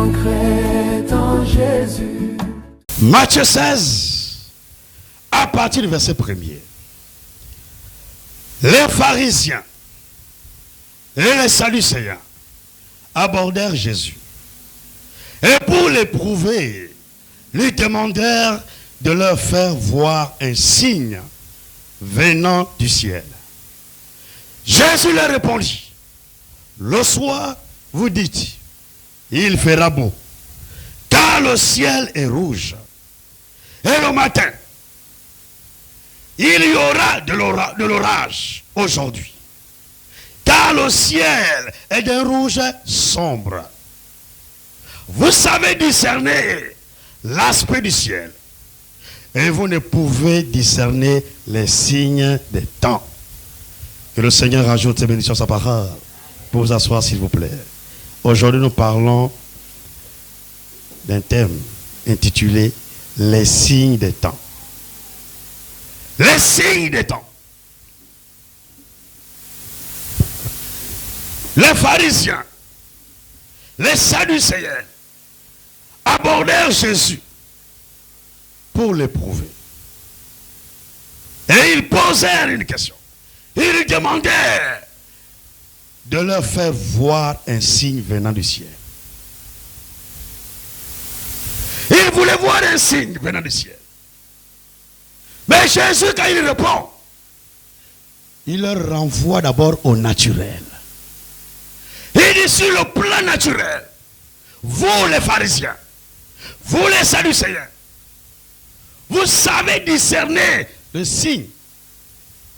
vaincrai en Jésus. Matthieu 16, à partir du verset 1er. Les pharisiens et les sadducéens abordèrent Jésus. Et pour l'éprouver, lui demandèrent de leur faire voir un signe venant du ciel. Jésus leur répondit, le soir, vous dites, il fera beau, car le ciel est rouge. Et le matin, il y aura de l'orage aujourd'hui, car le ciel est d'un rouge sombre. Vous savez discerner l'aspect du ciel, et vous ne pouvez discerner les signes des temps. Que le Seigneur rajoute ses bénédictions à sa parole. Pour vous asseoir, s'il vous plaît. Aujourd'hui, nous parlons d'un thème intitulé les signes des temps. Les signes des temps. Les pharisiens, les sadducéens abordèrent Jésus pour l'éprouver. Et ils posèrent une question. Ils lui demandèrent de leur faire voir un signe venant du ciel. Ils voulaient voir un signe venant du ciel. Mais Jésus, quand il répond, il leur renvoie d'abord au naturel. Il dit sur le plan naturel, vous les pharisiens, vous les sadducéens, vous savez discerner le signe.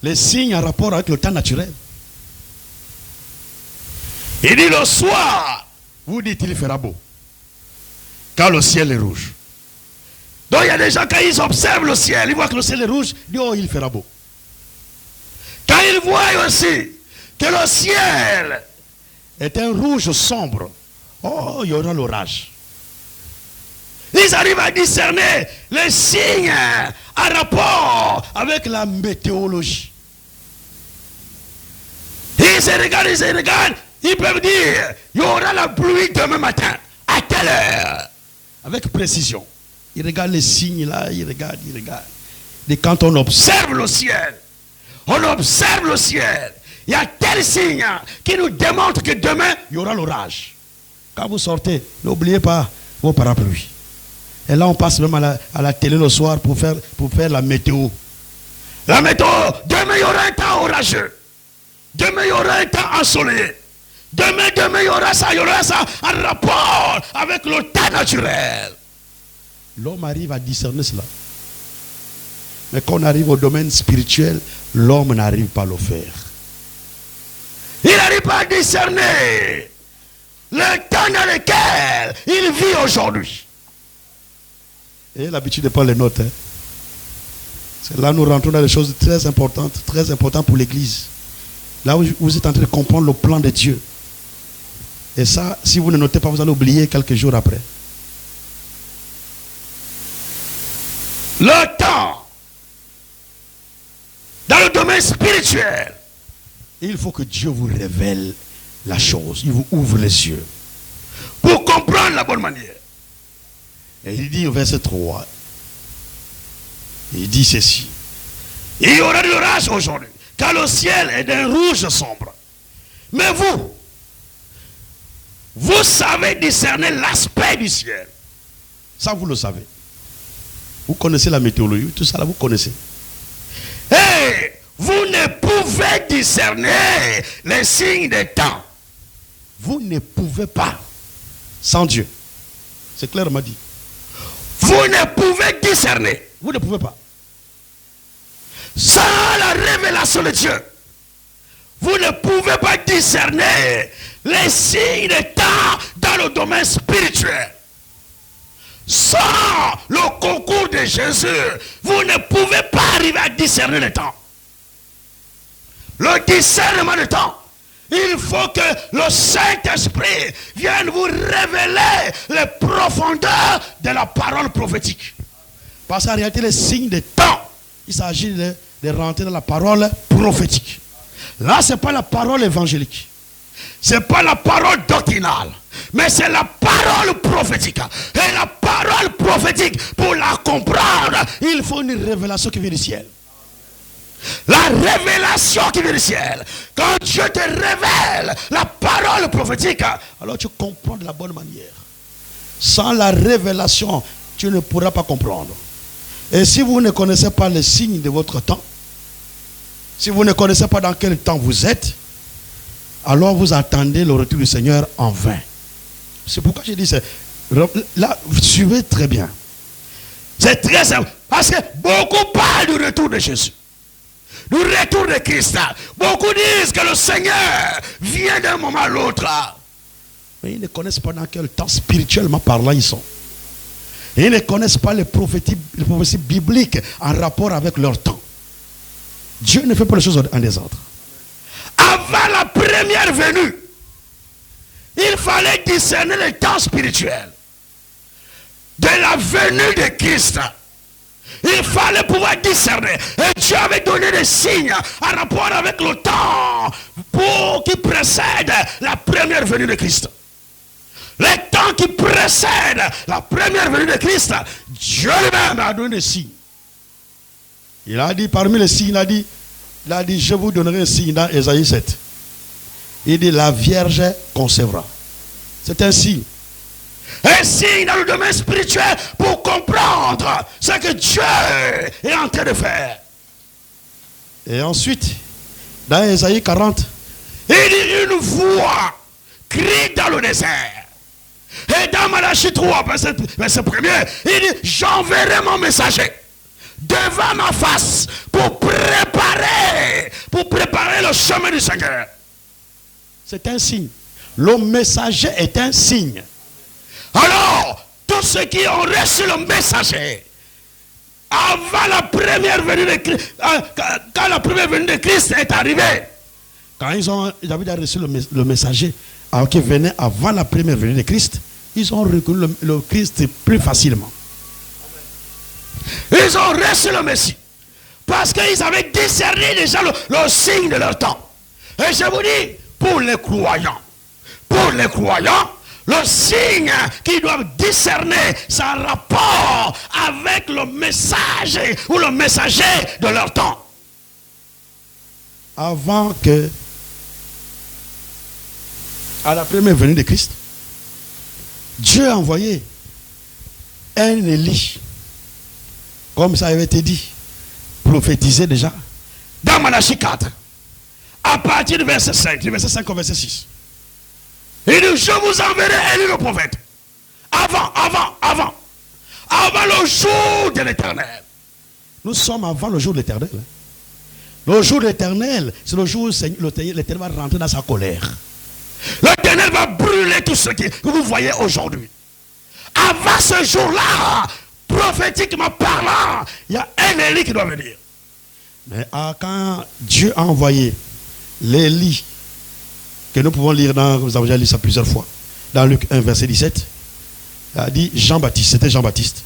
Les signes en rapport avec le temps naturel. Il dit le soir, vous dites il fera beau, car le ciel est rouge. Donc il y a des gens, quand ils observent le ciel, ils voient que le ciel est rouge, ils disent oh il fera beau. Quand ils voient aussi que le ciel est un rouge sombre, oh il y aura l'orage. Ils arrivent à discerner les signes en rapport avec la météorologie. Ils se regardent, ils peuvent dire, il y aura la pluie demain matin, à quelle heure? Avec précision. Ils regardent les signes là, ils regardent. Et quand on observe le ciel, il y a tel signe qui nous démontre que demain, il y aura l'orage. Quand vous sortez, n'oubliez pas vos parapluies. Et là, on passe même à la télé le soir pour faire la météo. La météo, demain, il y aura un temps orageux. Demain, il y aura un temps ensoleillé. Demain, il y aura ça en rapport avec le temps naturel. L'homme arrive à discerner cela. Mais quand on arrive au domaine spirituel, l'homme n'arrive pas à le faire. Il n'arrive pas à discerner le temps dans lequel il vit aujourd'hui. Et l'habitude de prendre les notes. C'est là nous rentrons dans des choses très importantes pour l'Église. Là où vous êtes en train de comprendre le plan de Dieu. Et ça, si vous ne notez pas, vous allez oublier quelques jours après. Le temps, dans le domaine spirituel, il faut que Dieu vous révèle la chose. Il vous ouvre les yeux pour comprendre la bonne manière. Et il dit au verset 3, il dit ceci. Il y aura de l'orage aujourd'hui, car le ciel est d'un rouge sombre. Mais vous savez discerner l'aspect du ciel. Ça, vous le savez. Vous connaissez la météorologie, tout ça là, vous connaissez. Et vous ne pouvez discerner les signes des temps. Vous ne pouvez pas. Sans Dieu. C'est clairement dit. Vous ne pouvez discerner. Vous ne pouvez pas. Sans la révélation de Dieu, vous ne pouvez pas discerner les signes des temps dans le domaine spirituel. Sans le concours de Jésus, vous ne pouvez pas arriver à discerner le temps. Le discernement du temps, il faut que le Saint-Esprit vienne vous révéler les profondeurs de la parole prophétique. Parce qu'en réalité, les signes des temps, il s'agit de rentrer dans la parole prophétique. Là, ce n'est pas la parole évangélique. Ce n'est pas la parole doctrinale. Mais c'est la parole prophétique. Et la parole prophétique, pour la comprendre, il faut une révélation qui vient du ciel. La révélation qui vient du ciel. Quand Dieu te révèle la parole prophétique, alors tu comprends de la bonne manière. Sans la révélation, tu ne pourras pas comprendre. Et si vous ne connaissez pas les signes de votre temps, si vous ne connaissez pas dans quel temps vous êtes, alors vous attendez le retour du Seigneur en vain. C'est pourquoi je dis, là, vous suivez très bien. C'est très simple. Parce que beaucoup parlent du retour de Jésus. Du retour de Christ. Beaucoup disent que le Seigneur vient d'un moment à l'autre. Mais ils ne connaissent pas dans quel temps spirituellement parlant ils sont. Ils ne connaissent pas les prophéties bibliques en rapport avec leur temps. Dieu ne fait pas les choses en désordre. Avant la première venue, il fallait discerner le temps spirituel. De la venue de Christ, il fallait pouvoir discerner. Et Dieu avait donné des signes en rapport avec le temps qui précède la première venue de Christ. Le temps qui précède la première venue de Christ, Dieu lui-même a donné des signes. Il a dit, parmi les signes, il a dit, je vous donnerai un signe dans Ésaïe 7. Il dit, la Vierge concevra. C'est un signe. Un signe dans le domaine spirituel pour comprendre ce que Dieu est en train de faire. Et ensuite, dans Ésaïe 40, il dit, une voix crie dans le désert. Et dans Malachie 3, verset 1er, il dit, j'enverrai mon messager devant ma face pour préparer le chemin du Seigneur. C'est un signe. Le messager est un signe. Alors, tous ceux qui ont reçu le messager avant la première venue de Christ, quand la première venue de Christ est arrivée, quand ils avaient reçu le messager qui venait avant la première venue de Christ, ils ont reconnu le Christ plus facilement. Ils ont reçu le Messie. Parce qu'ils avaient discerné déjà le signe de leur temps. Et je vous dis, pour les croyants, le signe qu'ils doivent discerner, c'est un rapport avec le messager ou le messager de leur temps. Avant que, à la première venue de Christ, Dieu a envoyé un Élie, comme ça avait été dit, prophétisé déjà, dans Malachie 4, à partir du verset 5 au verset 6. Il dit, je vous enverrai Élie le prophète, avant le jour de l'Éternel. Nous sommes avant le jour de l'Éternel. Le jour de l'Éternel, c'est le jour où l'Éternel va rentrer dans sa colère. L'Éternel va brûler tout ce que vous voyez aujourd'hui. Avant ce jour-là, prophétiquement parlant, il y a un Élie qui doit venir. Mais quand Dieu a envoyé l'Élie, que nous pouvons lire vous avez déjà lu ça plusieurs fois, dans Luc 1, verset 17, il a dit Jean-Baptiste, c'était Jean-Baptiste.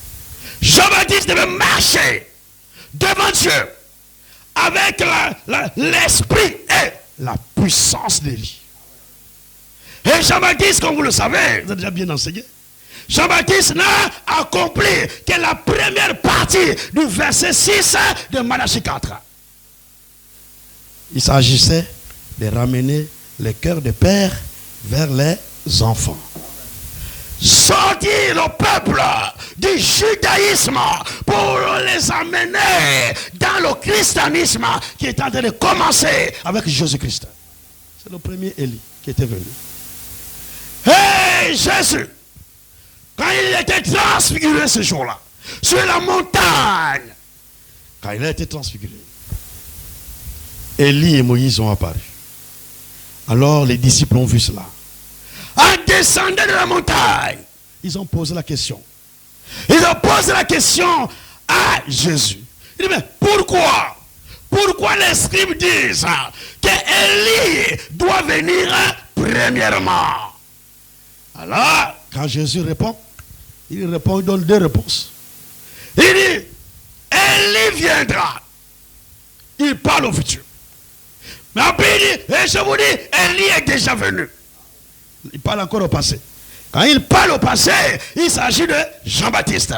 Jean-Baptiste devait marcher devant Dieu avec l'esprit et la puissance d'Élie. Et Jean-Baptiste, comme vous le savez, vous avez déjà bien enseigné, Jean-Baptiste n'a accompli que la première partie du verset 6 de Malachie 4. Il s'agissait de ramener les cœurs des pères vers les enfants. Sortir le peuple du judaïsme pour les amener dans le christianisme qui est en train de commencer avec Jésus-Christ. C'est le premier Élie qui était venu. Et Jésus, quand il était transfiguré ce jour-là, sur la montagne, quand il a été transfiguré, Élie et Moïse ont apparu. Alors les disciples ont vu cela. En descendant de la montagne, ils ont posé la question. Ils ont posé la question à Jésus. Ils disent, mais pourquoi les scribes disent que Élie doit venir premièrement? Alors, quand Jésus répond, il donne deux réponses. Il dit, Élie viendra. Il parle au futur. Mais après il dit, et je vous dis, Élie est déjà venu. Il parle encore au passé. Quand il parle au passé, il s'agit de Jean-Baptiste,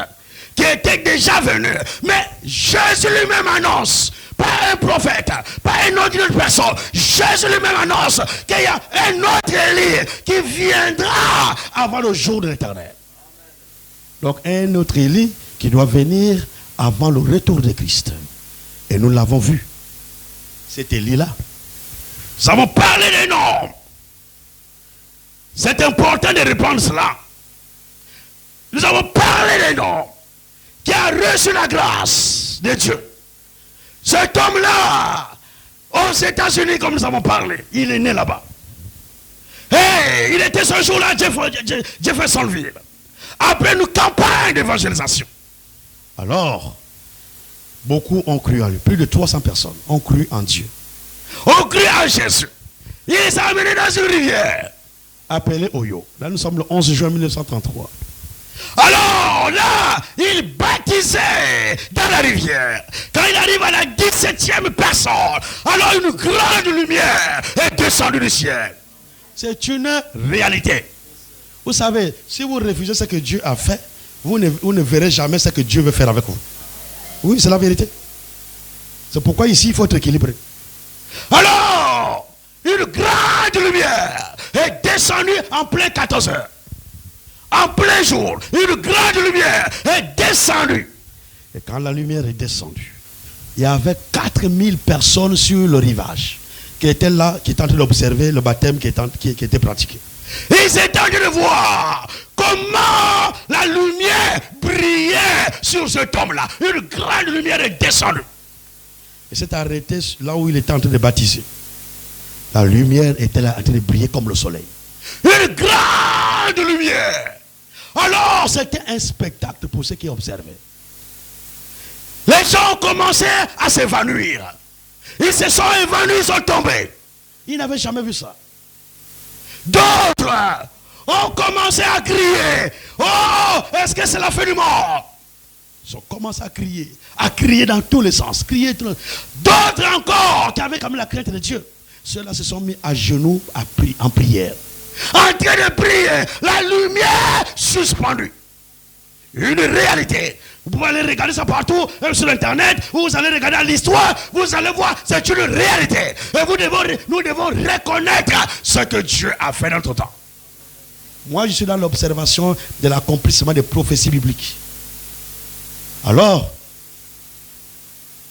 qui était déjà venu. Mais Jésus lui-même annonce, pas un prophète, pas une autre personne, Jésus lui-même annonce qu'il y a un autre Élie qui viendra avant le jour de l'Éternel. Donc un autre Élie qui doit venir avant le retour de Christ. Et nous l'avons vu. C'est Élie-là. Nous avons parlé des noms. C'est important de reprendre cela. Nous avons parlé des noms qui a reçu la grâce de Dieu. Cet homme-là, aux États-Unis, comme nous avons parlé, il est né là-bas. Et il était ce jour-là à Jeffersonville. Après une campagne d'évangélisation. Alors, beaucoup ont cru en lui. Plus de 300 personnes ont cru en Dieu. Ont cru en Jésus. Il les a amenés dans une rivière appelée Oyo. Là, nous sommes le 11 juin 1933. Alors là, il baptisait dans la rivière. Quand il arrive à la 17e personne, alors une grande lumière est descendue du ciel. C'est une réalité. Vous savez, si vous refusez ce que Dieu a fait, vous ne verrez jamais ce que Dieu veut faire avec vous. Oui, c'est la vérité. C'est pourquoi ici, il faut être équilibré. Alors, une grande lumière est descendue en plein 14 heures. En plein jour, une grande lumière est descendue. Et quand la lumière est descendue, il y avait 4000 personnes sur le rivage qui étaient là, qui étaient en train d'observer le baptême qui était pratiqué. Ils étaient en train de voir comment la lumière brillait sur cet homme-là. Une grande lumière est descendue. Et s'est arrêté là où il était en train de baptiser. La lumière était là en train de briller comme le soleil. Une grande lumière. Alors c'était un spectacle pour ceux qui observaient. Les gens ont commencé à s'évanouir. Ils se sont évanouis, ils sont tombés. Ils n'avaient jamais vu ça. D'autres ont commencé à crier. Oh, est-ce que c'est la fin du monde? Ils ont commencé à crier dans tous les sens. D'autres encore qui avaient quand même la crainte de Dieu. Ceux-là se sont mis à genoux en prière. En train de prier, la lumière suspendue. Une réalité. Vous pouvez aller regarder ça partout, même sur Internet. Vous allez regarder l'histoire, vous allez voir, c'est une réalité. Et nous devons reconnaître ce que Dieu a fait dans notre temps. Moi, je suis dans l'observation de l'accomplissement des prophéties bibliques. Alors,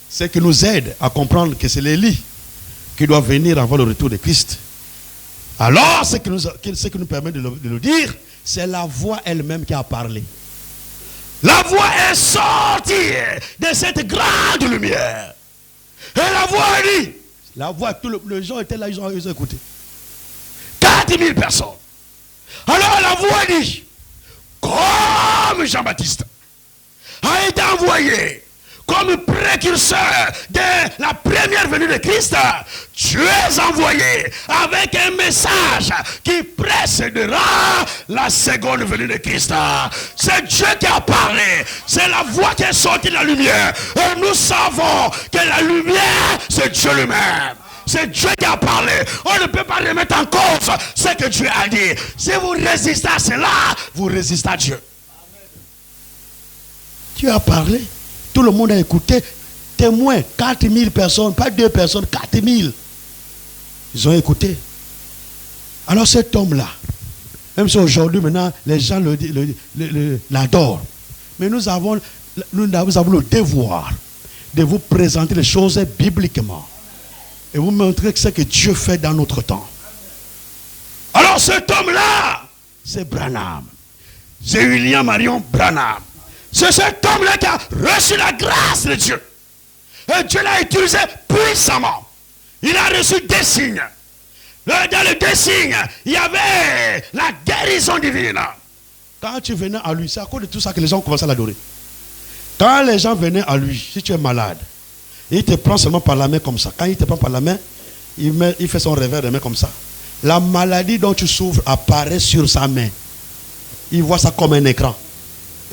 ce qui nous aide à comprendre que c'est l'Élie qui doit venir avant le retour de Christ. Alors, ce qui nous permet de le dire, c'est la voix elle-même qui a parlé. La voix est sortie de cette grande lumière. Et la voix dit, la voix, tous les gens étaient là, ils ont écouté. 4000 personnes. Alors la voix dit, comme Jean-Baptiste a été envoyé comme précurseur de la première venue de Christ, tu es envoyé avec un message qui précédera la seconde venue de Christ. C'est Dieu qui a parlé, c'est la voix qui est sortie de la lumière. Et nous savons que la lumière, c'est Dieu lui-même. C'est Dieu qui a parlé. On ne peut pas remettre en cause ce que Dieu a dit. Si vous résistez à cela, vous résistez à Dieu. Dieu a parlé. Tout le monde a écouté. Témoins, 4000 personnes, pas 2 personnes, 4000. Ils ont écouté. Alors cet homme-là, même si aujourd'hui maintenant les gens l'adorent, mais nous avons le devoir de vous présenter les choses bibliquement et vous montrer ce que Dieu fait dans notre temps. Alors cet homme-là, c'est Branham. C'est William Marion Branham. C'est cet homme-là qui a reçu la grâce de Dieu. Et Dieu l'a utilisé puissamment. Il a reçu des signes. Dans les 2 signes, il y avait la guérison divine. Quand tu venais à lui, c'est à cause de tout ça que les gens ont commencé à l'adorer. Quand les gens venaient à lui, si tu es malade, il te prend seulement par la main comme ça. Quand il te prend par la main, il fait son revers de main comme ça. La maladie dont tu souffres apparaît sur sa main. Il voit ça comme un écran.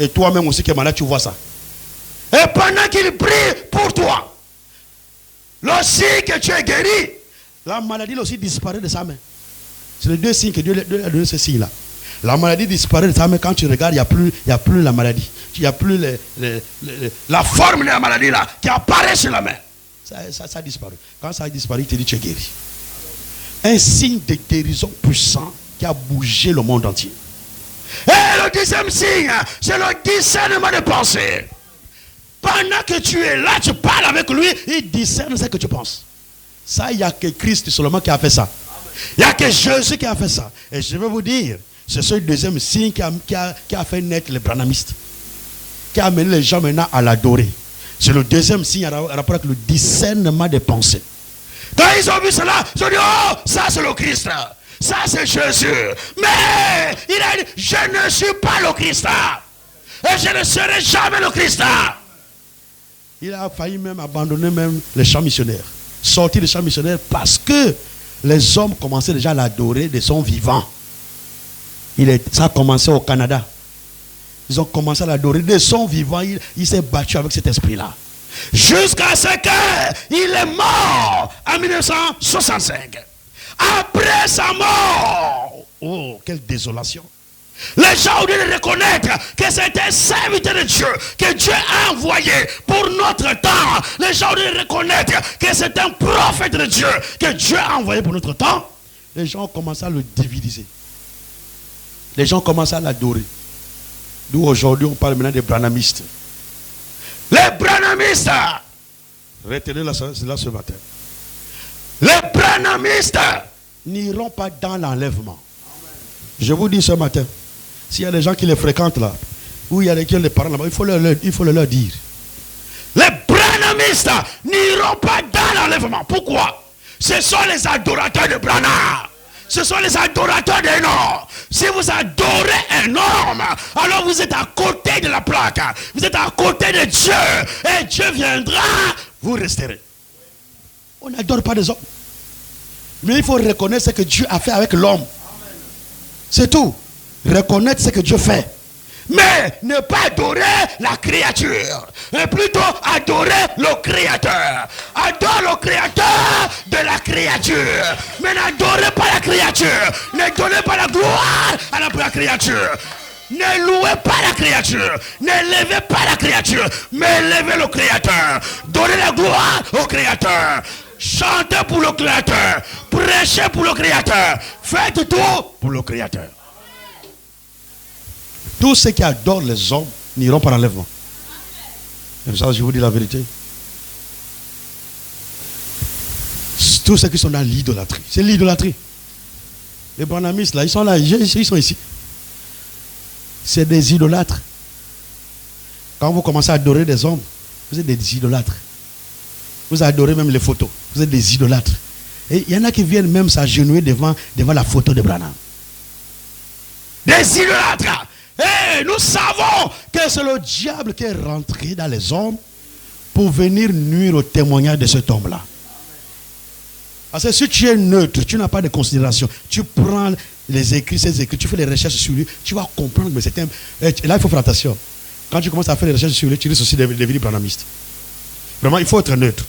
Et toi-même aussi qui es malade, tu vois ça. Et pendant qu'il prie pour toi, lorsque que tu es guéri, la maladie aussi disparaît de sa main. C'est les 2 signes que Dieu a donné, ce signe-là. La maladie disparaît de ta main. Quand tu regardes, il n'y a plus la maladie. Il n'y a plus la forme de la maladie là qui apparaît sur la main. Ça a disparu. Quand ça a disparu, il te dit tu es guéri. Un signe de guérison puissant qui a bougé le monde entier. Et le deuxième signe, c'est le discernement de pensée. Pendant que tu es là, tu parles avec lui, il discerne ce que tu penses. Ça, il n'y a que Christ seulement qui a fait ça. Il n'y a que Jésus qui a fait ça. Et je vais vous dire, c'est ce deuxième signe qui a fait naître les branhamistes. Qui a amené les gens maintenant à l'adorer. C'est le deuxième signe en rapport avec le discernement des pensées. Quand ils ont vu cela, ils ont dit, oh, ça c'est le Christ. Ça c'est Jésus. Mais il a dit, je ne suis pas le Christ. Et je ne serai jamais le Christ. Il a failli même abandonner même les champs missionnaires. Sortir des champs missionnaires parce que les hommes commençaient déjà à l'adorer de son vivant. Ça a commencé au Canada. Ils ont commencé à l'adorer de son vivant. Il s'est battu avec cet esprit-là. Jusqu'à ce qu'il est mort en 1965. Après sa mort. Oh, quelle désolation. Les gens ont dû reconnaître que c'était un serviteur de Dieu, que Dieu a envoyé pour notre temps. Les gens ont dû reconnaître que c'est un prophète de Dieu, que Dieu a envoyé pour notre temps. Les gens ont commencé à le diviniser. Les gens ont commencé à l'adorer. Nous aujourd'hui on parle maintenant des branhamistes. Les branhamistes, retenez cela ce matin. Les branhamistes n'iront pas dans l'enlèvement. Je vous dis ce matin, s'il y a des gens qui les fréquentent là, ou il y a des qui ont des parents là-bas, il faut le leur dire. Les branhamistes n'iront pas dans l'enlèvement. Pourquoi? Ce sont les adorateurs de Branham. Ce sont les adorateurs d'un homme. Si vous adorez un homme, alors vous êtes à côté de la plaque. Vous êtes à côté de Dieu. Et Dieu viendra, vous resterez. On n'adore pas des hommes. Mais il faut reconnaître ce que Dieu a fait avec l'homme. C'est tout. Reconnaître ce que Dieu fait. Mais ne pas adorer la créature. Mais plutôt adorer le Créateur. Adore le Créateur de la créature. Mais n'adorez pas la créature. Ne donnez pas la gloire à la créature. Ne louez pas la créature. Ne levez pas la créature. Mais levez le Créateur. Donnez la gloire au Créateur. Chantez pour le Créateur. Prêchez pour le Créateur. Faites tout pour le Créateur. Tous ceux qui adorent les hommes n'iront pas dans l'enlèvement. Et ça, je vous dis la vérité. Tous ceux qui sont dans l'idolâtrie. C'est l'idolâtrie. Les branhamistes là, ils sont là, ils sont ici. C'est des idolâtres. Quand vous commencez à adorer des hommes, vous êtes des idolâtres. Vous adorez même les photos. Vous êtes des idolâtres. Et il y en a qui viennent même s'agenouiller devant la photo de Branham. Des idolâtres. Et nous savons que c'est le diable qui est rentré dans les hommes pour venir nuire au témoignage de cet homme-là. Parce que si tu es neutre, tu n'as pas de considération, tu prends les écrits, ces écrits, tu fais les recherches sur lui, tu vas comprendre que c'est un... Là, il faut faire attention. Quand tu commences à faire les recherches sur lui, tu risques aussi de devenir branhamiste. Vraiment, il faut être neutre.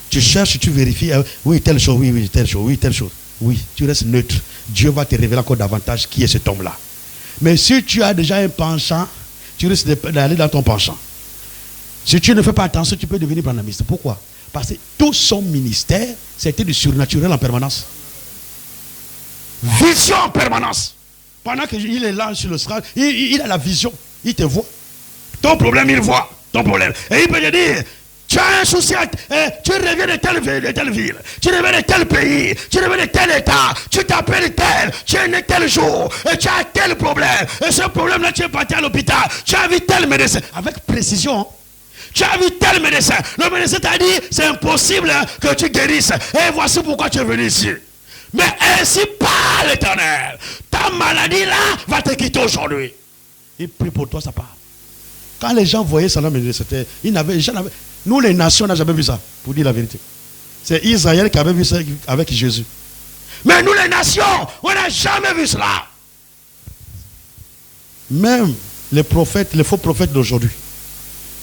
Tu cherches, tu vérifies, oui, telle chose, oui, telle chose, oui, telle chose. Oui, tu restes neutre. Dieu va te révéler encore davantage qui est cet homme-là. Mais si tu as déjà un penchant, tu risques d'aller dans ton penchant. Si tu ne fais pas attention, tu peux devenir branhamiste. Pourquoi? Parce que tout son ministère, c'était du surnaturel en permanence. Vision en permanence. Pendant qu'il est là sur le stade, il a la vision. Il te voit. Ton problème, il voit. Ton problème. Et il peut te dire, tu as un souci, tu reviens de telle ville, tu reviens de tel pays, tu reviens de tel état, tu t'appelles tel, tu es né tel jour, et tu as tel problème. Et ce problème-là, tu es parti à l'hôpital, tu as vu tel médecin, avec précision. Tu as vu tel médecin. Le médecin t'a dit, c'est impossible que tu guérisses. Et voici pourquoi tu es venu ici. Mais ainsi parle l'Éternel. Ta maladie là va te quitter aujourd'hui. Il prie pour toi, ça part. Quand les gens voyaient ça, c'était, nous les nations, on n'a jamais vu ça, pour dire la vérité. C'est Israël qui avait vu ça avec Jésus. Mais nous les nations, on n'a jamais vu cela. Même les prophètes, les faux prophètes d'aujourd'hui.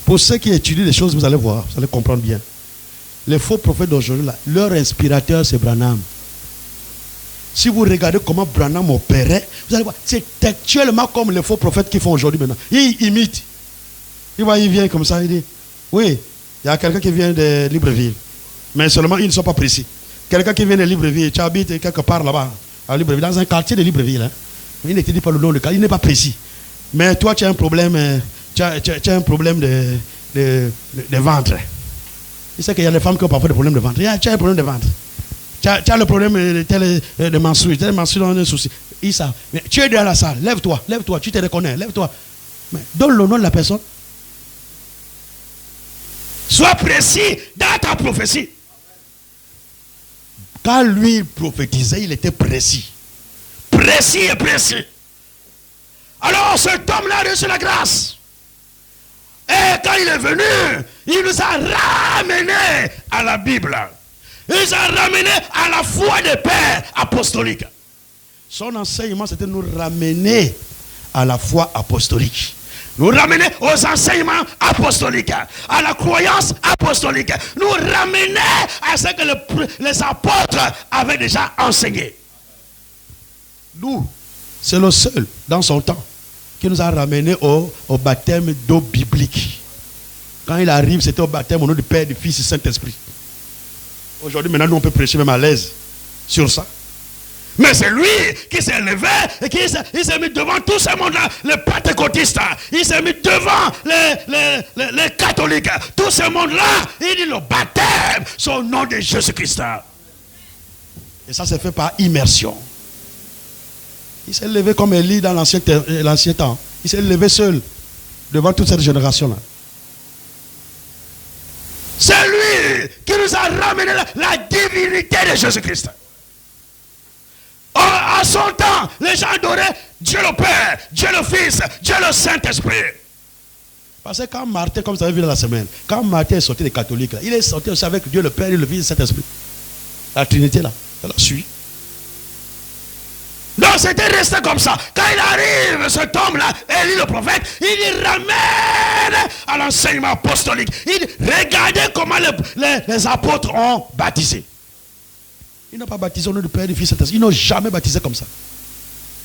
Pour ceux qui étudient les choses, vous allez voir, vous allez comprendre bien. Les faux prophètes d'aujourd'hui, leur inspirateur, c'est Branham. Si vous regardez comment Branham opérait, vous allez voir, c'est textuellement comme les faux prophètes qui font aujourd'hui maintenant. Ils imitent. Il vient comme ça, il dit, oui, il y a quelqu'un qui vient de Libreville. Mais seulement, ils ne sont pas précis. Quelqu'un qui vient de Libreville, tu habites quelque part là-bas, à Libreville, dans un quartier de Libreville. Hein. Il ne te dit pas le nom du quartier, il n'est pas précis. Mais toi, tu as un problème, tu as un problème de ventre. Il sait qu'il y a des femmes qui ont parfois des problèmes de ventre. Tu as un problème de ventre. Tu as le problème de menstrues. Tu as un souci. Ils savent. Mais tu es dans la salle. Lève-toi, tu te reconnais, lève-toi. Mais donne le nom de la personne. Sois précis dans ta prophétie. Quand lui prophétisait, il était précis. Précis et précis. Alors cet homme-là a reçu la grâce. Et quand il est venu, il nous a ramenés à la Bible. Il nous a ramenés à la foi des pères apostoliques. Son enseignement, c'était nous ramener à la foi apostolique. Nous ramener aux enseignements apostoliques, à la croyance apostolique. Nous ramener à ce que les apôtres avaient déjà enseigné. Nous, c'est le seul dans son temps qui nous a ramenés au baptême d'eau biblique. Quand il arrive, c'était au baptême au nom du Père, du Fils et du Saint-Esprit. Aujourd'hui, maintenant, nous, on peut prêcher même à l'aise sur ça. Mais c'est lui qui s'est levé et qui s'est mis devant tout ce monde-là, les pentecôtistes. Il s'est mis devant les catholiques. Tout ce monde-là, il dit le baptême, c'est au nom de Jésus-Christ. Et ça s'est fait par immersion. Il s'est levé comme Élie dans l'ancien temps. Il s'est levé seul devant toute cette génération-là. C'est lui qui nous a ramené la divinité de Jésus-Christ. À son temps, les gens adoraient Dieu le Père, Dieu le Fils, Dieu le Saint-Esprit. Parce que quand Martin, comme vous avez vu dans la semaine, quand Martin est sorti des catholiques, là, il est sorti aussi avec Dieu le Père, Dieu le Fils et le Saint-Esprit. La Trinité là, elle la suit. Donc c'était resté comme ça. Quand il arrive, cet homme-là, Élie le prophète, il ramène à l'enseignement apostolique. Il dit, regardez comment les apôtres ont baptisé. Ils n'ont pas baptisé au nom du Père, du Fils et du Saint-Esprit. Ils n'ont jamais baptisé comme ça.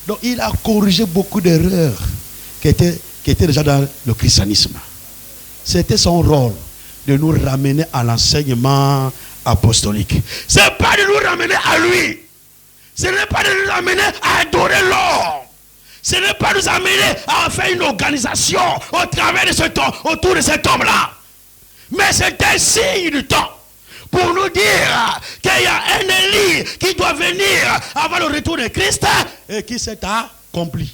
Donc il a corrigé beaucoup d'erreurs qui étaient déjà dans le christianisme. C'était son rôle de nous ramener à l'enseignement apostolique. Ce n'est pas de nous ramener à lui. Ce n'est pas de nous amener à adorer l'homme. Ce n'est pas de nous amener à faire une organisation au travers de cet homme, autour de cet homme-là. Mais c'est un signe du temps pour nous dire qu'il y a un Élie qui doit venir avant le retour de Christ et qui s'est accompli.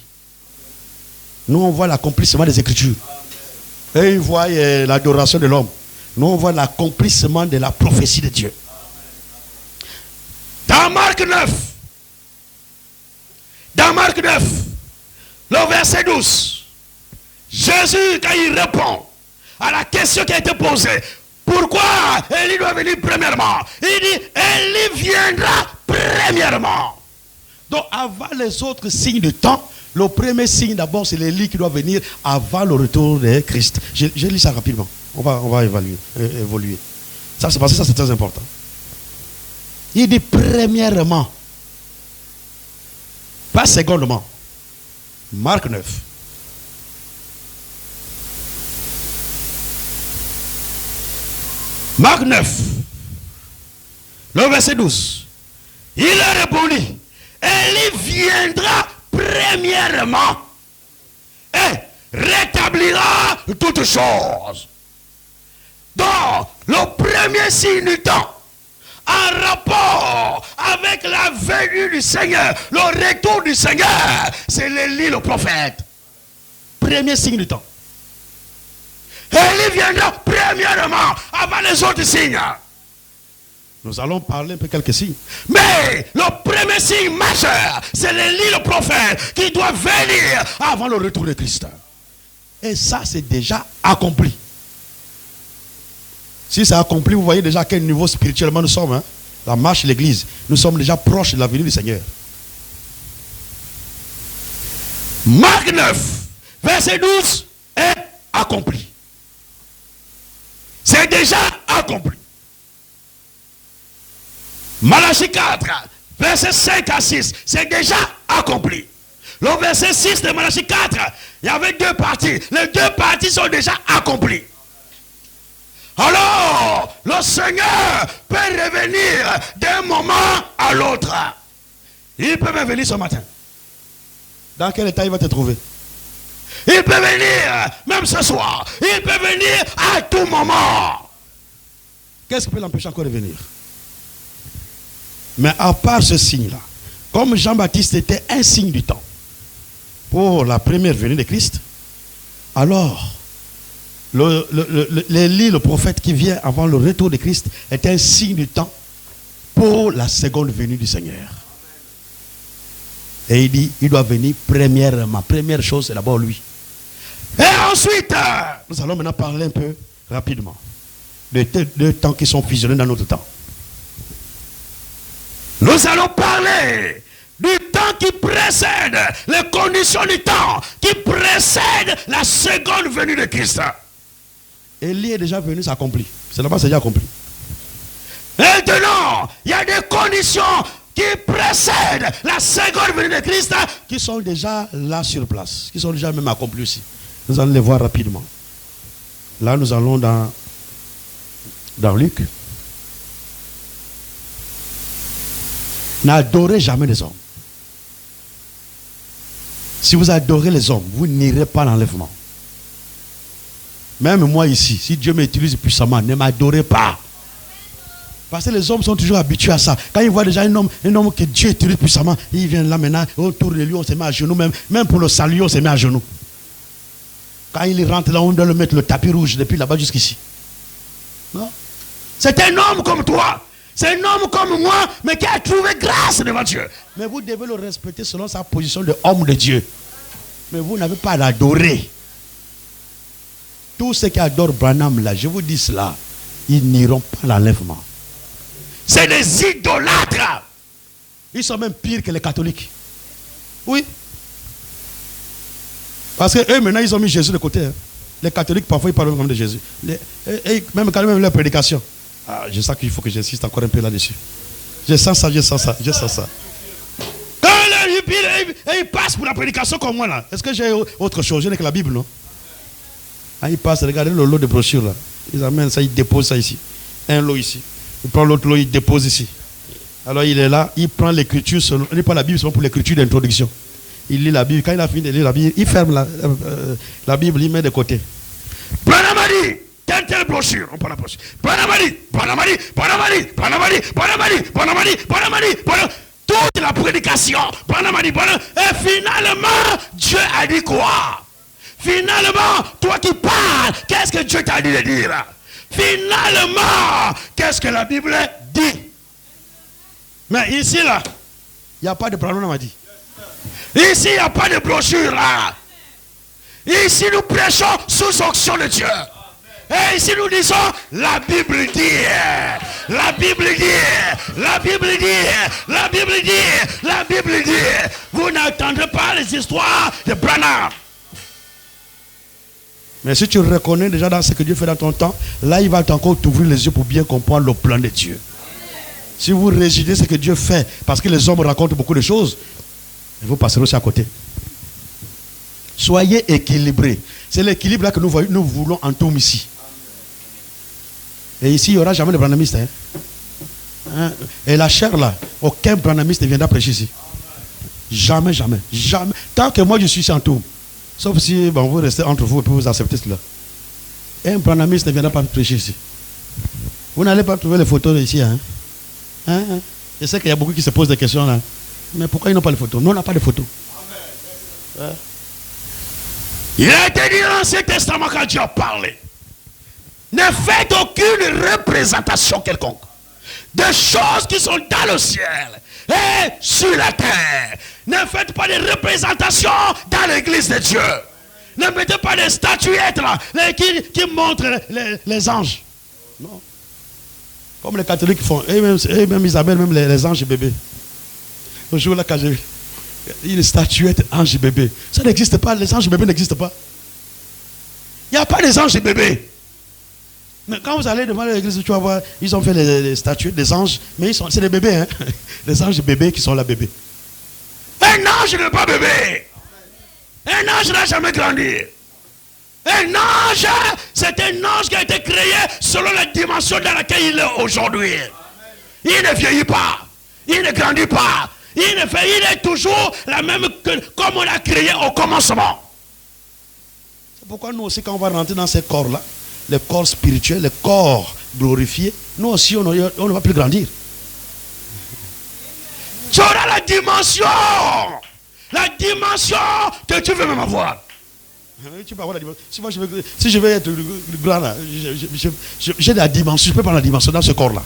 Nous, on voit l'accomplissement des Écritures. Et ils voient l'adoration de l'homme. Nous, on voit l'accomplissement de la prophétie de Dieu. Dans Marc 9, le verset 12, Jésus, quand il répond à la question qui a été posée, pourquoi Élie doit venir premièrement? Il dit, Élie viendra premièrement. Donc, avant les autres signes de temps, le premier signe d'abord, c'est l'Élie qui doit venir avant le retour de Christ. Je lis ça rapidement. On va évoluer. Ça, c'est parce que ça, c'est très important. Il dit premièrement, pas secondement. Marc 9. Marc 9, le verset 12. Il a répondu, Élie viendra premièrement et rétablira toutes choses. Donc, le premier signe du temps, en rapport avec la venue du Seigneur, le retour du Seigneur, c'est l'Élie le prophète. Premier signe du temps. Élie viendra premièrement avant les autres signes. Nous allons parler un peu quelques signes. Mais le premier signe majeur, c'est l'Élie le prophète qui doit venir avant le retour de Christ. Et ça, c'est déjà accompli. Si c'est accompli, vous voyez déjà à quel niveau spirituellement nous sommes. Hein? La marche de l'église. Nous sommes déjà proches de la venue du Seigneur. Marc 9, verset 12 est accompli. C'est déjà accompli. Malachie 4, verset 5 à 6, c'est déjà accompli. Le verset 6 de Malachie 4, il y avait deux parties. Les deux parties sont déjà accomplies. Alors, le Seigneur peut revenir d'un moment à l'autre. Il peut même venir ce matin. Dans quel état il va te trouver? Il peut venir même ce soir. Il peut venir à tout moment. Qu'est-ce qui peut l'empêcher encore de venir? Mais à part ce signe-là, comme Jean-Baptiste était un signe du temps pour la première venue de Christ, alors Élie, le prophète qui vient avant le retour de Christ, est un signe du temps pour la seconde venue du Seigneur. Et il dit, il doit venir premièrement. Première chose, c'est d'abord lui. Et ensuite, nous allons maintenant parler un peu rapidement des deux temps qui sont fusionnés dans notre temps. Nous allons parler du temps qui précède, les conditions du temps qui précèdent la seconde venue de Christ. Élie est déjà venu, c'est accompli. C'est là-bas, c'est déjà accompli. Maintenant, il y a des conditions qui précèdent la seconde venue de Christ qui sont déjà là sur place, qui sont déjà même accomplies aussi. Nous allons les voir rapidement. Là, nous allons dans Luc. N'adorez jamais les hommes. Si vous adorez les hommes, vous n'irez pas à l'enlèvement. Même moi ici, si Dieu m'utilise puissamment, ne m'adorez pas. Parce que les hommes sont toujours habitués à ça. Quand ils voient déjà un homme que Dieu utilise puissamment, ils viennent là maintenant, autour de lui, on se met à genoux, même pour le salut, on se met à genoux. Quand il rentre là, on doit le mettre le tapis rouge depuis là-bas jusqu'ici. Non? C'est un homme comme toi. C'est un homme comme moi, mais qui a trouvé grâce devant Dieu. Mais vous devez le respecter selon sa position d'homme de Dieu. Mais vous n'avez pas à l'adorer. Tous ceux qui adorent Branham là, je vous dis cela, ils n'iront pas à l'enlèvement. C'est des idolâtres. Ils sont même pires que les catholiques. Oui. Parce qu'eux maintenant ils ont mis Jésus de côté. Hein. Les catholiques parfois ils parlent comme de Jésus. Même quand même leur prédication. Ah, je sens qu'il faut que j'insiste encore un peu là-dessus. Je sens ça. Quand ils passent pour la prédication comme moi là, est-ce que j'ai autre chose? Je n'ai que la Bible, non? Ah, ils passent, regardez le lot de brochures là. Ils amènent ça, ils déposent ça ici. Un lot ici. Il prend l'autre lot, il dépose ici. Alors il est là, il prend l'écriture, il prend la Bible seulement pour l'écriture d'introduction. Il lit la Bible. Quand il a fini de lire la Bible, il ferme la Bible, il met de côté. Branamadi, telle brochure, on prend la brochure. Branamadi. Toute la prédication, Branamadi. Et finalement, Dieu a dit quoi? Finalement, toi qui parles, qu'est-ce que Dieu t'a dit de dire? Finalement, qu'est-ce que la Bible dit? Mais ici, là, il n'y a pas de Branamadi. Ici, il n'y a pas de brochure là. Ici, nous prêchons sous onction de Dieu. Et ici, nous disons, la Bible dit, la Bible dit, la Bible dit, la Bible dit, la Bible dit. Vous n'entendrez pas les histoires de Branham. Mais si tu reconnais déjà dans ce que Dieu fait dans ton temps, là, il va encore t'ouvrir les yeux pour bien comprendre le plan de Dieu. Si vous résidez ce que Dieu fait, parce que les hommes racontent beaucoup de choses, vous passerez aussi à côté. Soyez équilibrés. C'est l'équilibre là que nous voulons en tout ici. Et ici, il n'y aura jamais de branamiste. Hein? Et la chair là, aucun branamiste ne viendra prêcher ici. Jamais. Tant que moi je suis ici en tout. Sauf si vous restez entre vous et puis vous acceptez cela. Un branamiste ne viendra pas prêcher ici. Vous n'allez pas trouver les photos ici. Hein? Je sais qu'il y a beaucoup qui se posent des questions là. Mais pourquoi ils n'ont pas les photos? Nous, on n'a pas de photos. Il a été dit dans l'Ancien Testament quand Dieu a parlé. Ne faites aucune représentation quelconque des choses qui sont dans le ciel et sur la terre. Ne faites pas de représentation dans l'église de Dieu. Ne mettez pas des statuettes là, qui montrent les anges. Non. Comme les catholiques font. Et même Isabelle, même les anges et bébés. Le jour là, quand j'ai vu une statuette ange et bébé. Ça n'existe pas, les anges et bébés n'existent pas. Il n'y a pas des anges et bébés. Mais quand vous allez devant l'église, tu vas voir, ils ont fait les statues des anges, mais c'est des bébés, hein. Les anges bébés qui sont là, bébés. Un ange n'est pas bébé. Un ange n'a jamais grandi. Un ange, c'est un ange qui a été créé selon la dimension dans laquelle il est aujourd'hui. Il ne vieillit pas. Il ne grandit pas. Il est toujours la même que comme on l'a créé au commencement. C'est pourquoi nous aussi, quand on va rentrer dans ces corps-là, les corps spirituels, les corps glorifiés, nous aussi, on ne va plus grandir. Tu auras la dimension que tu veux même avoir. Tu peux avoir la dimension. Si je veux être grand là, j'ai la dimension, je peux prendre la dimension dans ce corps-là.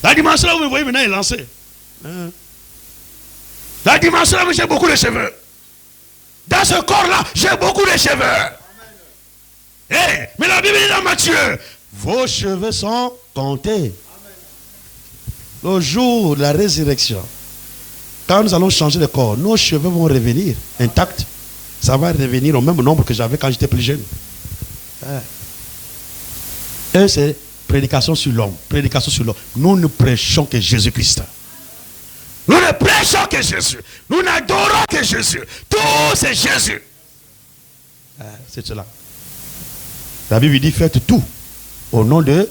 La dimension là, vous me voyez maintenant est lancée. La dimension là, j'ai beaucoup de cheveux. Dans ce corps-là, j'ai beaucoup de cheveux. Mais la Bible dit dans Matthieu, vos cheveux sont comptés. Le jour de la résurrection, quand nous allons changer de corps, nos cheveux vont revenir intacts. Ça va revenir au même nombre que j'avais quand j'étais plus jeune. Et c'est prédication sur l'homme. Prédication sur l'homme. Nous ne prêchons que Jésus-Christ. Nous ne prêchons que Jésus. Nous n'adorons que Jésus. Tout c'est Jésus. C'est cela. La Bible dit faites tout au nom de...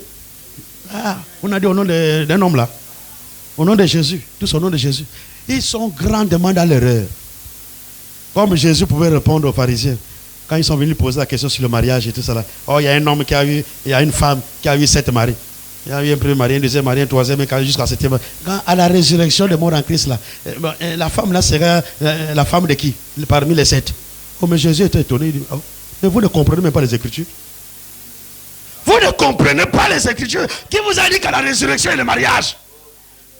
on a dit au nom d'un homme là. Au nom de Jésus. Tous au nom de Jésus. Ils sont grandement dans l'erreur. Comme Jésus pouvait répondre aux pharisiens. Quand ils sont venus poser la question sur le mariage et tout ça là. Oh, il y a un homme qui a eu, il y a une femme qui a eu 7 maris. Il y a eu un premier mari, un deuxième mari, un troisième, jusqu'à 7e. Quand à la résurrection de mort en Christ là, la femme là sera la femme de qui? Parmi les 7. Oh, mais Jésus était étonné. Il dit, oh, mais vous ne comprenez même pas les Écritures. Vous ne comprenez pas les Écritures. Qui vous a dit qu'à la résurrection il y a le mariage?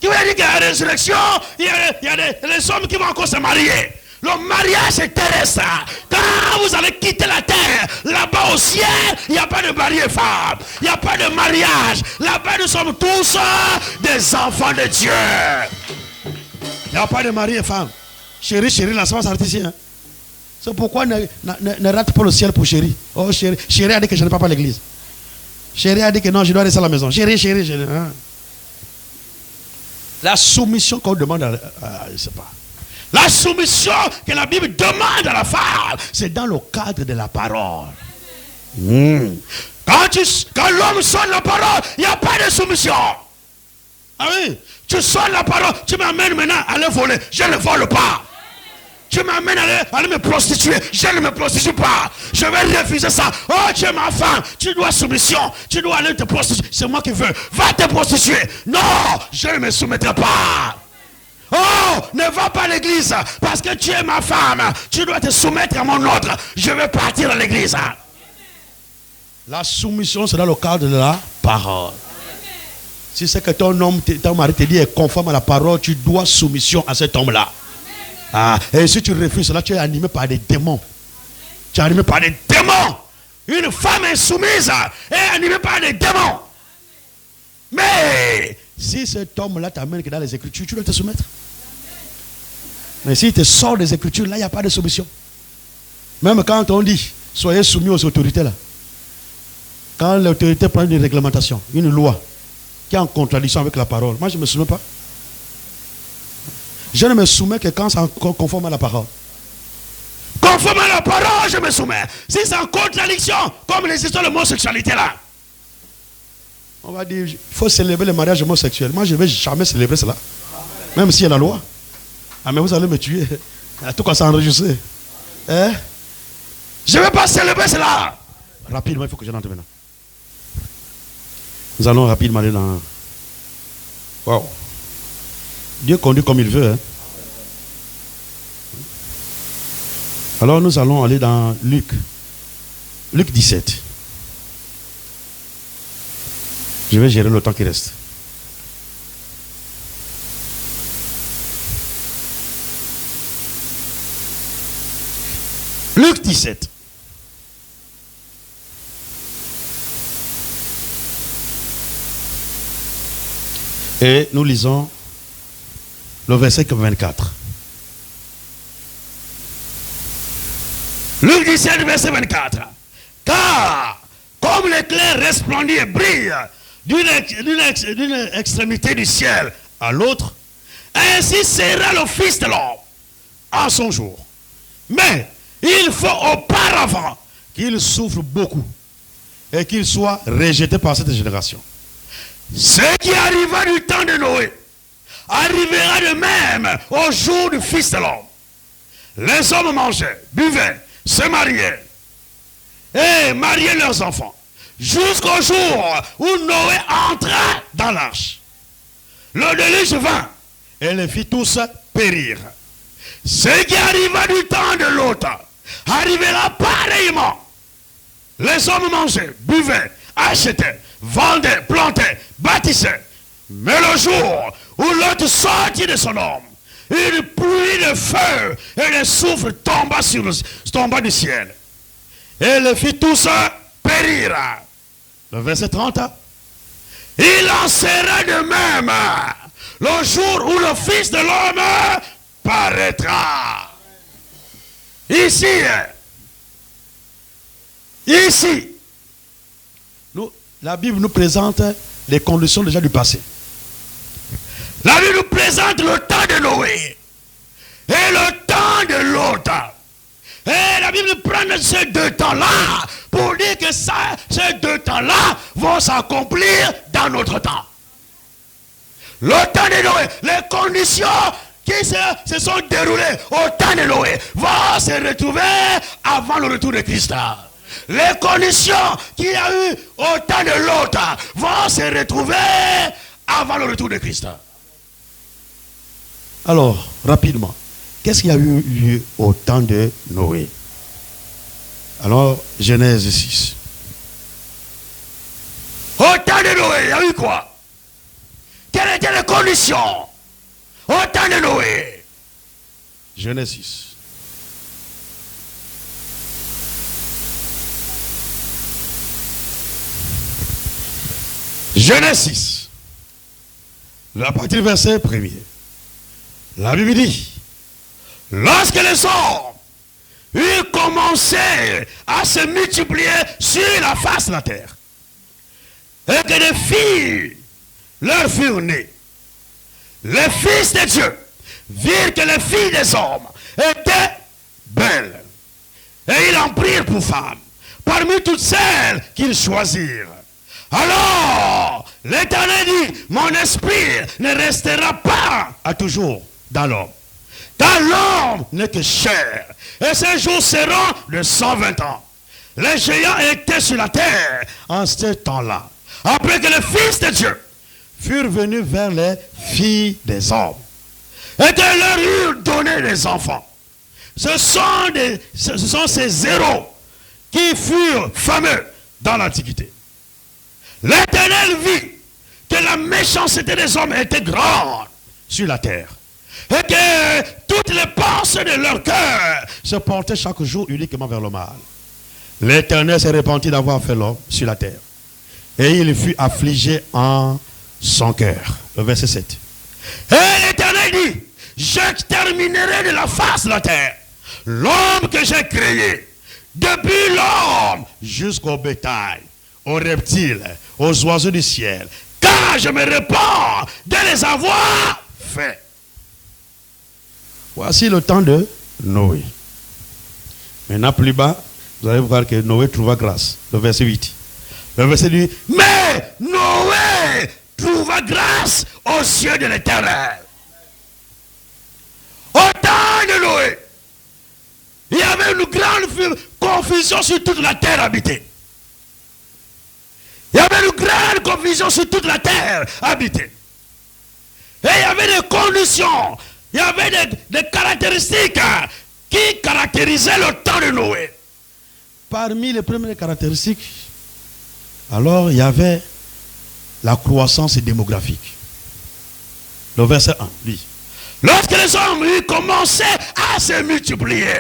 Qui vous a dit qu'à la résurrection il y a les hommes qui vont encore se marier? Le mariage est terrestre. Quand vous allez quitter la terre, là-bas au ciel, il n'y a pas de mari et femme. Il n'y a pas de mariage. Là-bas, nous sommes tous des enfants de Dieu. Il n'y a pas de mari et femme. Chérie, chérie, là, ça va s'arrêter ici. Hein? C'est pourquoi ne rate pas le ciel pour chérie. Oh, chérie. Chérie a dit que je ne vais pas à l'église. Chérie a dit que non, je dois rester à la maison. Chérie, chérie, chérie. Hein? La soumission qu'on demande je ne sais pas. La soumission que la Bible demande à la femme, c'est dans le cadre de la parole. Quand l'homme sonne la parole, il n'y a pas de soumission. Ah oui, tu sonnes la parole, tu m'amènes maintenant à aller voler, je ne vole pas. Tu m'amènes à aller me prostituer, je ne me prostitue pas. Je vais refuser ça. Oh, tu es ma femme, tu dois soumission, tu dois aller te prostituer. C'est moi qui veux. Va te prostituer. Non, je ne me soumettrai pas. Oh, ne va pas à l'église parce que tu es ma femme. Tu dois te soumettre à mon ordre. Je vais partir à l'église. La soumission, c'est dans le cadre de la parole. Si c'est que ton homme, ton mari te dit est conforme à la parole, tu dois soumission à cet homme-là. Et si tu refuses cela, tu es animé par des démons. Tu es animé par des démons. Une femme insoumise est animée par des démons. Mais si cet homme-là t'amène que dans les Écritures, tu dois te soumettre. Mais s'il te sort des Écritures, là, il n'y a pas de soumission. Même quand on dit, soyez soumis aux autorités là. Quand l'autorité prend une réglementation, une loi, qui est en contradiction avec la parole, moi je ne me soumets pas. Je ne me soumets que quand c'est conforme à la parole. Conforme à la parole, je me soumets. Si c'est en contradiction, comme les histoires de l'homosexualité là, on va dire, il faut célébrer le mariage homosexuel. Moi, je ne vais jamais célébrer cela. Même s'il y a la loi. Ah, mais vous allez me tuer. Tout cas, ça enregistré. Hein? Je ne vais pas célébrer cela. Rapidement, il faut que je rentre maintenant. Nous allons rapidement aller dans... Wow. Dieu conduit comme il veut. Hein? Alors, nous allons aller dans Luc. Luc 17. Je vais gérer le temps qui reste. Luc 17. Et nous lisons le verset 24. Luc 17, verset 24. Car comme l'éclair resplendit et brille d'une extrémité du ciel à l'autre, ainsi sera le Fils de l'homme en son jour. Mais il faut auparavant qu'il souffre beaucoup et qu'il soit rejeté par cette génération. Ce qui arriva du temps de Noé arrivera de même au jour du Fils de l'homme. Les hommes mangeaient, buvaient, se mariaient et mariaient leurs enfants jusqu'au jour où Noé entra dans l'arche. Le déluge vint et les fit tous périr. Ce qui arriva du temps de l'autre arrivera pareillement. Les hommes mangeaient, buvaient, achetaient, vendaient, plantaient, bâtissaient. Mais le jour où l'autre sortit de son homme, une pluie de feu et de soufre tomba du ciel. Et les fit tous périr. Le verset 30. Il en sera de même le jour où le Fils de l'homme paraîtra. Ici, la Bible nous présente les conditions déjà du passé. La Bible nous présente le temps de Noé et le temps de l'autre. Et la Bible prend ces deux temps-là pour dire que ces deux temps-là vont s'accomplir dans notre temps. Le temps de Noé, les conditions qui se sont déroulées au temps de Noé vont se retrouver avant le retour de Christ. Les conditions qu'il y a eu au temps de l'autre vont se retrouver avant le retour de Christ. Alors, rapidement, qu'est-ce qu'il y a eu lieu au temps de Noé? Alors, Genèse 6. Au temps de Noé, il y a eu quoi? Quelles étaient les conditions au temps de Noé? Genèse 6. Genèse 6. À partir du verset 1er. La Bible dit, lorsque les hommes eurent commencé à se multiplier sur la face de la terre, et que des filles leur furent nées, les fils de Dieu virent que les filles des hommes étaient belles, et ils en prirent pour femmes, parmi toutes celles qu'ils choisirent. Alors, l'Éternel dit, mon esprit ne restera pas à toujours dans l'homme, car l'homme n'est que chair, et ses jours seront de 120 ans. Les géants étaient sur la terre en ce temps-là, après que les fils de Dieu furent venus vers les filles des hommes, et que leur eurent donné des enfants. Ce sont ces héros qui furent fameux dans l'Antiquité. L'Éternel vit que la méchanceté des hommes était grande sur la terre, et que toutes les pensées de leur cœur se portaient chaque jour uniquement vers le mal. L'Éternel s'est repenti d'avoir fait l'homme sur la terre, et il fut affligé en son cœur. Le verset 7. Et l'Éternel dit, j'exterminerai de la face de la terre l'homme que j'ai créé, depuis l'homme jusqu'au bétail, aux reptiles, aux oiseaux du ciel, car je me répands de les avoir faits. Voici le temps de Noé. Maintenant, plus bas, vous allez voir que Noé trouva grâce. Le verset 8. Le verset 8. Mais Noé trouva grâce aux yeux de l'Éternel. Au temps de Noé, il y avait une grande confusion sur toute la terre habitée. Il y avait une grande confusion sur toute la terre habitée. Et il y avait des conditions, il y avait des caractéristiques qui caractérisaient le temps de Noé. Parmi les premières caractéristiques, alors il y avait la croissance démographique. Le verset 1 dit, lorsque les hommes ont commencé à se multiplier,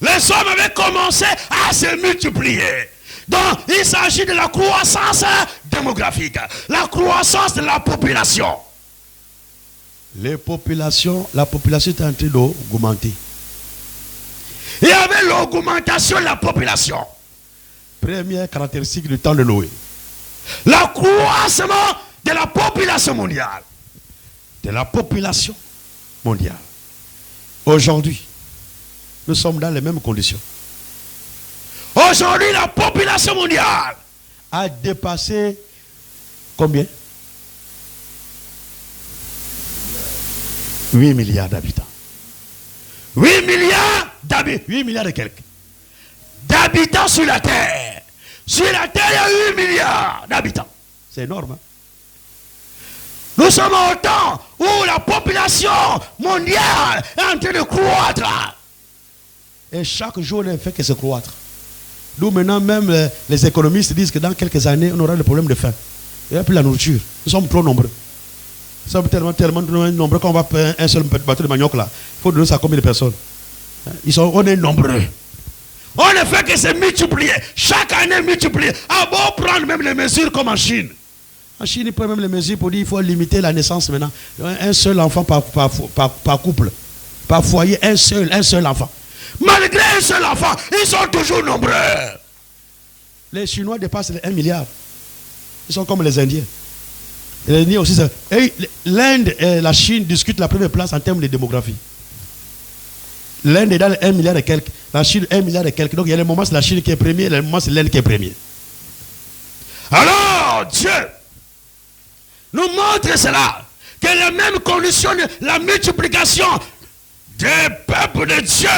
les hommes avaient commencé à se multiplier. Donc, il s'agit de la croissance démographique, la croissance de la population. La population est en train d'augmenter. Il y avait l'augmentation de la population. Première caractéristique du temps de Noé. L'accroissement de la population mondiale. De la population mondiale. Aujourd'hui, nous sommes dans les mêmes conditions. Aujourd'hui, la population mondiale a dépassé combien? 8 milliards d'habitants. 8 milliards d'habitants. 8 milliards et quelques. D'habitants sur la terre. Sur la terre, il y a 8 milliards d'habitants. C'est énorme. Hein? Nous sommes au temps où la population mondiale est en train de croître. Et chaque jour, elle ne fait que se croître. D'où maintenant, même les économistes disent que dans quelques années, on aura le problème de faim. Il n'y a plus la nourriture. Nous sommes trop nombreux. Nous sommes tellement nombreux qu'on va faire un seul bateau de manioc là. Il faut donner ça à combien de personnes? On est nombreux. On ne fait que se multiplier. Chaque année multiplier. Ah bon, prendre même les mesures comme en Chine. En Chine, ils prennent même les mesures pour dire qu'il faut limiter la naissance maintenant. Un seul enfant par couple. Par foyer, un seul enfant. Malgré un seul enfant, ils sont toujours nombreux. Les Chinois dépassent les 1 milliard. Ils sont comme les Indiens. Et les Indiens aussi. L'Inde et la Chine discutent la première place en termes de démographie. L'Inde est dans les 1 milliard et quelques. La Chine, 1 milliard et quelques. Donc il y a les moments c'est la Chine qui est premier, et les moments c'est l'Inde qui est premier. Alors, Dieu nous montre cela. Que les mêmes conditions de la multiplication des peuples de Dieu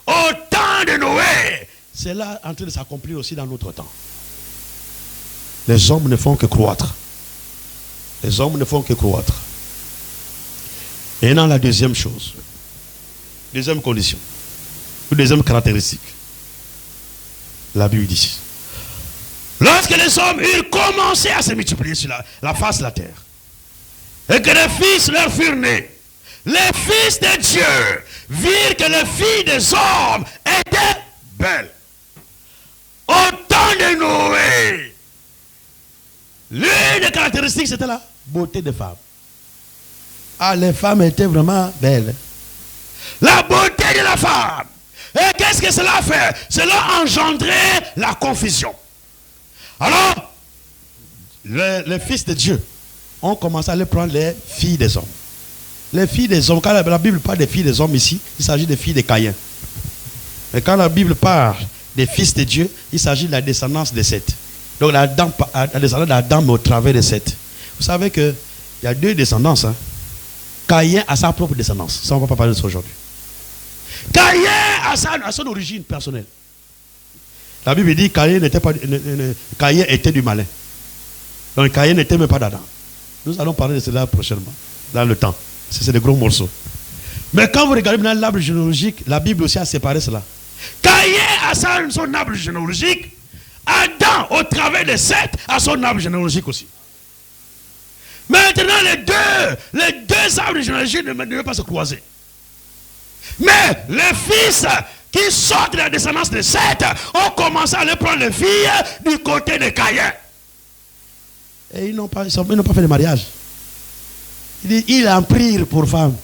au temps de Noé, c'est là en train de s'accomplir aussi dans notre temps. Les hommes ne font que croître. Les hommes ne font que croître. Et dans la deuxième chose, deuxième condition, ou deuxième caractéristique, la Bible dit, lorsque les hommes eurent commencé à se multiplier sur la face de la terre, et que les fils leur furent nés, les fils de Dieu virent que les filles des hommes étaient belles. Au temps de Noé, l'une des caractéristiques, c'était la beauté des femmes. Ah, les femmes étaient vraiment belles. La beauté de la femme. Et qu'est-ce que cela fait? Cela engendrait la confusion. Alors, les fils de Dieu ont commencé à aller prendre les filles des hommes. Les filles des hommes, quand la Bible parle des filles des hommes ici, il s'agit des filles de Caïn. Mais quand la Bible parle des fils de Dieu, il s'agit de la descendance de Seth. Donc la descendance d'Adam au travers de Seth. Vous savez qu'il y a deux descendances. Hein. Caïn a sa propre descendance. Ça, on ne va pas parler de ça aujourd'hui. Caïn a son origine personnelle. La Bible dit que Caïn était du malin. Donc Caïn n'était même pas d'Adam. Nous allons parler de cela prochainement, dans le temps. C'est des gros morceaux. Mais quand vous regardez maintenant l'arbre généalogique, la Bible aussi a séparé cela. Caïn a son arbre généalogique. Adam, au travers de Seth, a son arbre généalogique aussi. Maintenant, les deux arbres généalogiques ne devaient pas se croiser. Mais les fils qui sortent de la descendance de Seth ont commencé à aller prendre les filles du côté de Caïn. Et ils n'ont pas fait de mariage. Il dit, il en prie pour femme.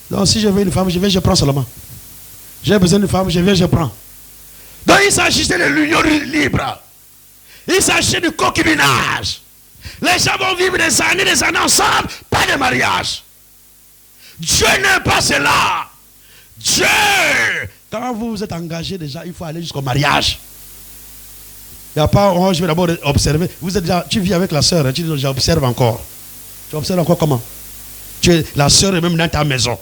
Donc si je veux une femme, je prends seulement. J'ai besoin d'une femme, je prends. Donc il s'agissait de l'union libre. Il s'agissait du concubinage. Les gens vont vivre des années ensemble, pas de mariage. Dieu n'aime pas cela. Dieu, quand vous êtes engagé déjà, il faut aller jusqu'au mariage. Il n'y a pas, oh, je vais d'abord observer. Tu vis avec la soeur, hein, tu dis, j'observe encore. Tu observes encore comment? La soeur est même dans ta maison.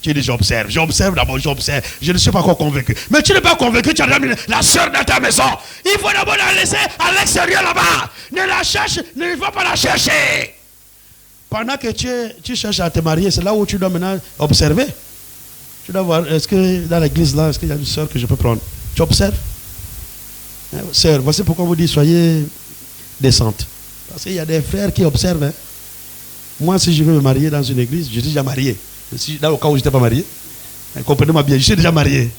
Tu dis, j'observe d'abord, j'observe. Je ne suis pas encore convaincu. Mais tu n'es pas convaincu, tu as mis la soeur dans ta maison. Il faut d'abord la laisser à l'extérieur là-bas. Ne la cherche, ne va pas la chercher. Pendant que tu cherches à te marier, c'est là où tu dois maintenant observer. Tu dois voir, est-ce que dans l'église là, est-ce qu'il y a une soeur que je peux prendre? Tu observes. Sœur, voici pourquoi on vous dit, soyez décente. Parce qu'il y a des frères qui observent. Hein. Moi, si je veux me marier dans une église, je suis déjà marié. Dans le cas où je n'étais pas marié, comprenez-moi bien, je suis déjà marié.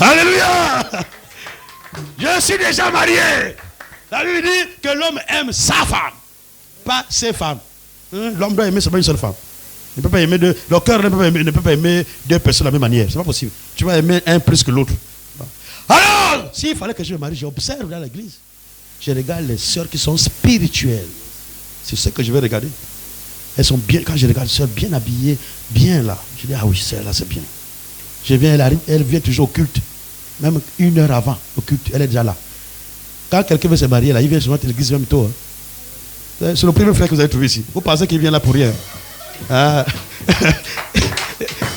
Alléluia! Je suis déjà marié. La Bible dit que l'homme aime sa femme, pas ses femmes. L'homme doit aimer seulement une seule femme. Il ne peut pas aimer deux. Le cœur ne peut pas aimer deux personnes de la même manière. Ce n'est pas possible. Tu vas aimer un plus que l'autre. Alors, s'il fallait que je me marie, j'observe dans l'église. Je regarde les sœurs qui sont spirituelles. C'est ce que je vais regarder. Elles sont bien, quand je regarde les sœurs bien habillées, bien là. Je dis, ah oui, celle-là, c'est bien. Je viens, elle vient toujours au culte. Même 1 heure avant au culte, elle est déjà là. Quand quelqu'un veut se marier, là, il vient souvent à l'église même tôt. Hein. C'est le premier frère que vous avez trouvé ici. Vous pensez qu'il vient là pour rien. Ah.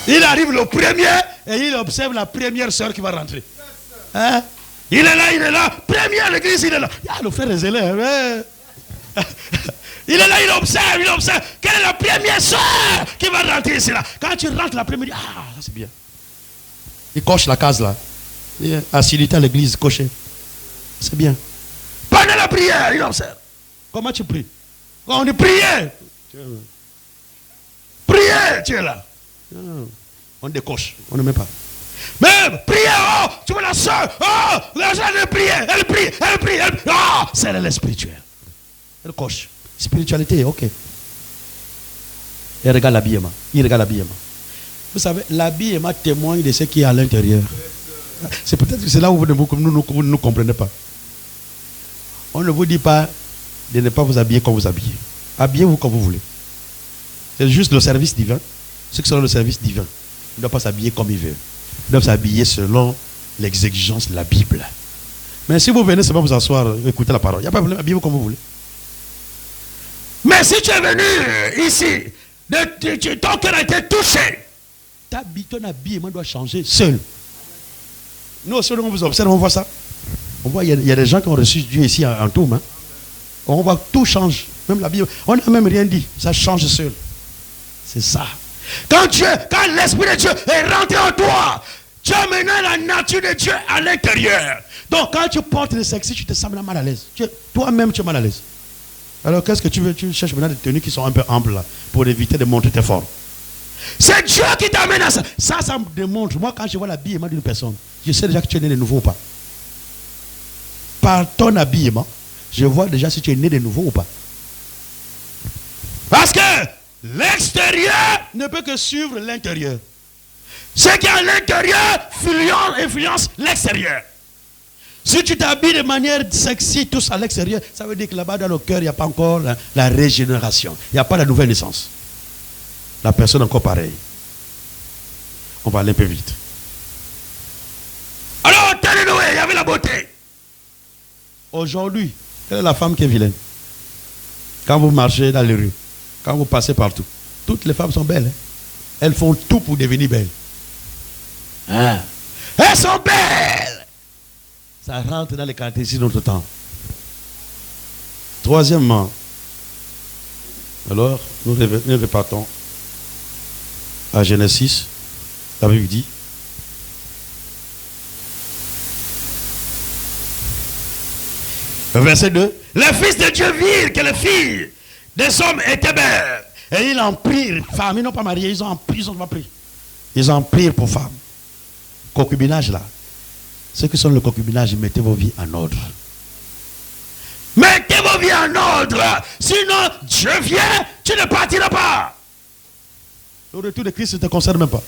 Il arrive le premier et il observe la première sœur qui va rentrer. Hein? Il est là. Premier à l'église, il est là. Ah, le frère est zélé. Hein? Il est là, il observe. Quelle est la première sœur qui va rentrer ici là? Quand tu rentres l'après-midi, ah, c'est bien. Il coche la case là. Assiduité à l'église, coché. C'est bien. Pendant la prière, il observe. Comment tu pries? Quand on dit prier, tu es là. On décoche, on ne met pas. Mais prier, oh, tu vois la soeur, oh, la soeur de prier, elle prie, oh, c'est elle spirituelle. Elle coche. Spiritualité, ok. Elle regarde l'habillement. Il regarde l'habillement. Vous savez, l'habillement témoigne de ce qui est à l'intérieur. C'est peut-être que c'est là où vous ne comprenez pas. On ne vous dit pas de ne pas vous habiller comme vous habillez. Habillez-vous comme vous voulez. C'est juste le service divin. Ceux qui sont dans le service divin ne doivent pas s'habiller comme ils veulent. Ils doivent s'habiller selon les exigences de la Bible. Mais si vous venez seulement vous asseoir, écouter la parole, il n'y a pas de problème, habillez-vous comme vous voulez. Mais si tu es venu ici, ton cœur a été touché, ton habillement doit changer seul. Nous aussi, on vous observe, on voit ça. On voit, il y a des gens qui ont reçu Dieu ici en tout. Hein. On voit tout change. Même l'habillement. On n'a même rien dit. Ça change seul. C'est ça. Quand l'Esprit de Dieu est rentré en toi, tu as maintenant la nature de Dieu à l'intérieur. Donc quand tu portes le sexy, tu te sens mal à l'aise. Toi-même, tu es mal à l'aise. Alors qu'est-ce que tu veux? Tu cherches maintenant des tenues qui sont un peu amples là, pour éviter de montrer tes formes. C'est Dieu qui t'amène à ça. Ça me démontre. Moi, quand je vois l'habillement d'une personne, je sais déjà que tu es né de nouveau ou pas. Par ton habillement, je vois déjà si tu es né de nouveau ou pas. Parce que l'extérieur ne peut que suivre l'intérieur. Ce qui est à l'intérieur influence l'extérieur. Si tu t'habilles de manière sexy, tous à l'extérieur, ça veut dire que là-bas dans le cœur, il n'y a pas encore la régénération. Il n'y a pas la nouvelle naissance. La personne est encore pareille. On va aller un peu vite. Alors, tel Noé, il y avait la beauté. Aujourd'hui, quelle est la femme qui est vilaine? Quand vous marchez dans les rues, quand vous passez partout, toutes les femmes sont belles. Hein? Elles font tout pour devenir belles. Hein? Elles sont belles. Ça rentre dans les caractéristiques de notre temps. Troisièmement, alors nous repartons à Genèse 6. La Bible dit, verset 2, les fils de Dieu virent que les filles des hommes étaient belles. Et ils en prirent femmes. Ils n'ont pas marié, ils ont pas pris. Ils en prirent pour femmes. Concubinage là. Ceux qui sont le concubinage, mettez vos vies en ordre. Mettez vos vies en ordre. Sinon, Dieu vient, tu ne partiras pas. Le retour de Christ ne te concerne même pas.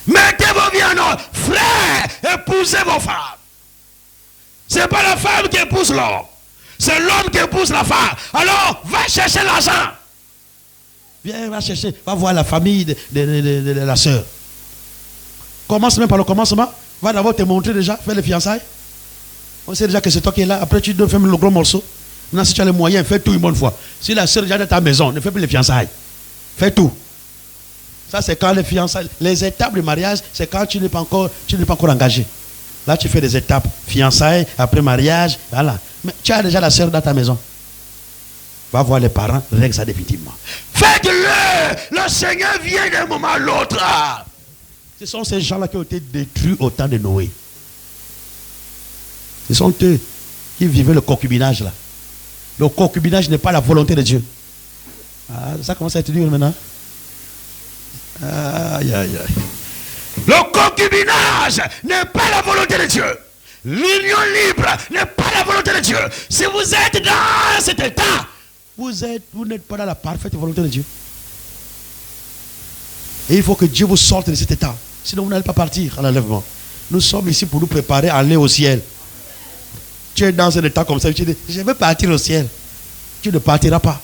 Mettez vos vies en ordre. Frères, épousez vos femmes. Ce n'est pas la femme qui épouse l'homme. C'est l'homme qui épouse la femme. Alors, va chercher l'argent. Viens, va chercher. Va voir la famille de la soeur. Commence même par le commencement. Va d'abord te montrer déjà, faire les fiançailles. On sait déjà que c'est toi qui es là. Après, tu dois faire le gros morceau. Maintenant, si tu as les moyens, fais tout une bonne fois. Si la soeur est déjà dans ta maison, ne fais plus les fiançailles. Fais tout. Ça, c'est quand les fiançailles. Les étapes du mariage, c'est quand tu n'es pas encore engagé. Là, tu fais des étapes. Fiançailles, après mariage, voilà. Mais tu as déjà la soeur dans ta maison. Va voir les parents, règle ça définitivement. Faites-le! Le Seigneur vient d'un moment à l'autre. Ce sont ces gens-là qui ont été détruits au temps de Noé. Ce sont eux qui vivaient le concubinage là. Le concubinage n'est pas la volonté de Dieu. Ah, ça commence à être dur maintenant. Aïe, aïe, aïe. Le concubinage n'est pas la volonté de Dieu. L'union libre n'est pas la volonté de Dieu. Si vous êtes dans cet état, vous n'êtes pas dans la parfaite volonté de Dieu. Et il faut que Dieu vous sorte de cet état. Sinon, vous n'allez pas partir à l'enlèvement. Nous sommes ici pour nous préparer à aller au ciel. Tu es dans un état comme ça, tu dis, je veux partir au ciel. Tu ne partiras pas.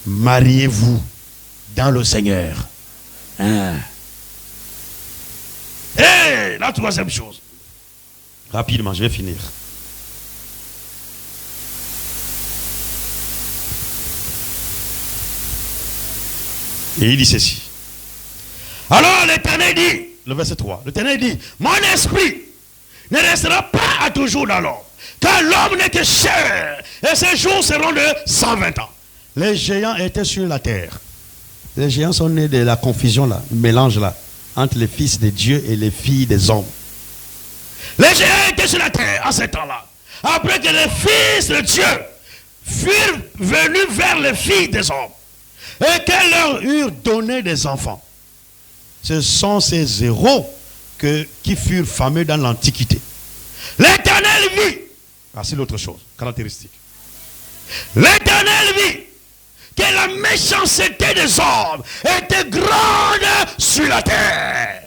Mariez-vous dans le Seigneur. Hein? Et la troisième chose. Rapidement, je vais finir. Et il dit ceci. Alors l'Éternel dit, le verset 3, l'Éternel dit, mon esprit ne restera pas à toujours dans l'homme, car l'homme n'est que chair, et ses jours seront de 120 ans. Les géants étaient sur la terre. Les géants sont nés de la confusion là, le mélange là, entre les fils de Dieu et les filles des hommes. Les géants étaient sur la terre en ce temps-là. Après que les fils de Dieu furent venus vers les filles des hommes, et qu'elles leur eurent donné des enfants. Ce sont ces héros qui furent fameux dans l'Antiquité. L'Éternel vit. Voici l'autre chose, caractéristique. L'Éternel vit que la méchanceté des hommes était grande sur la terre.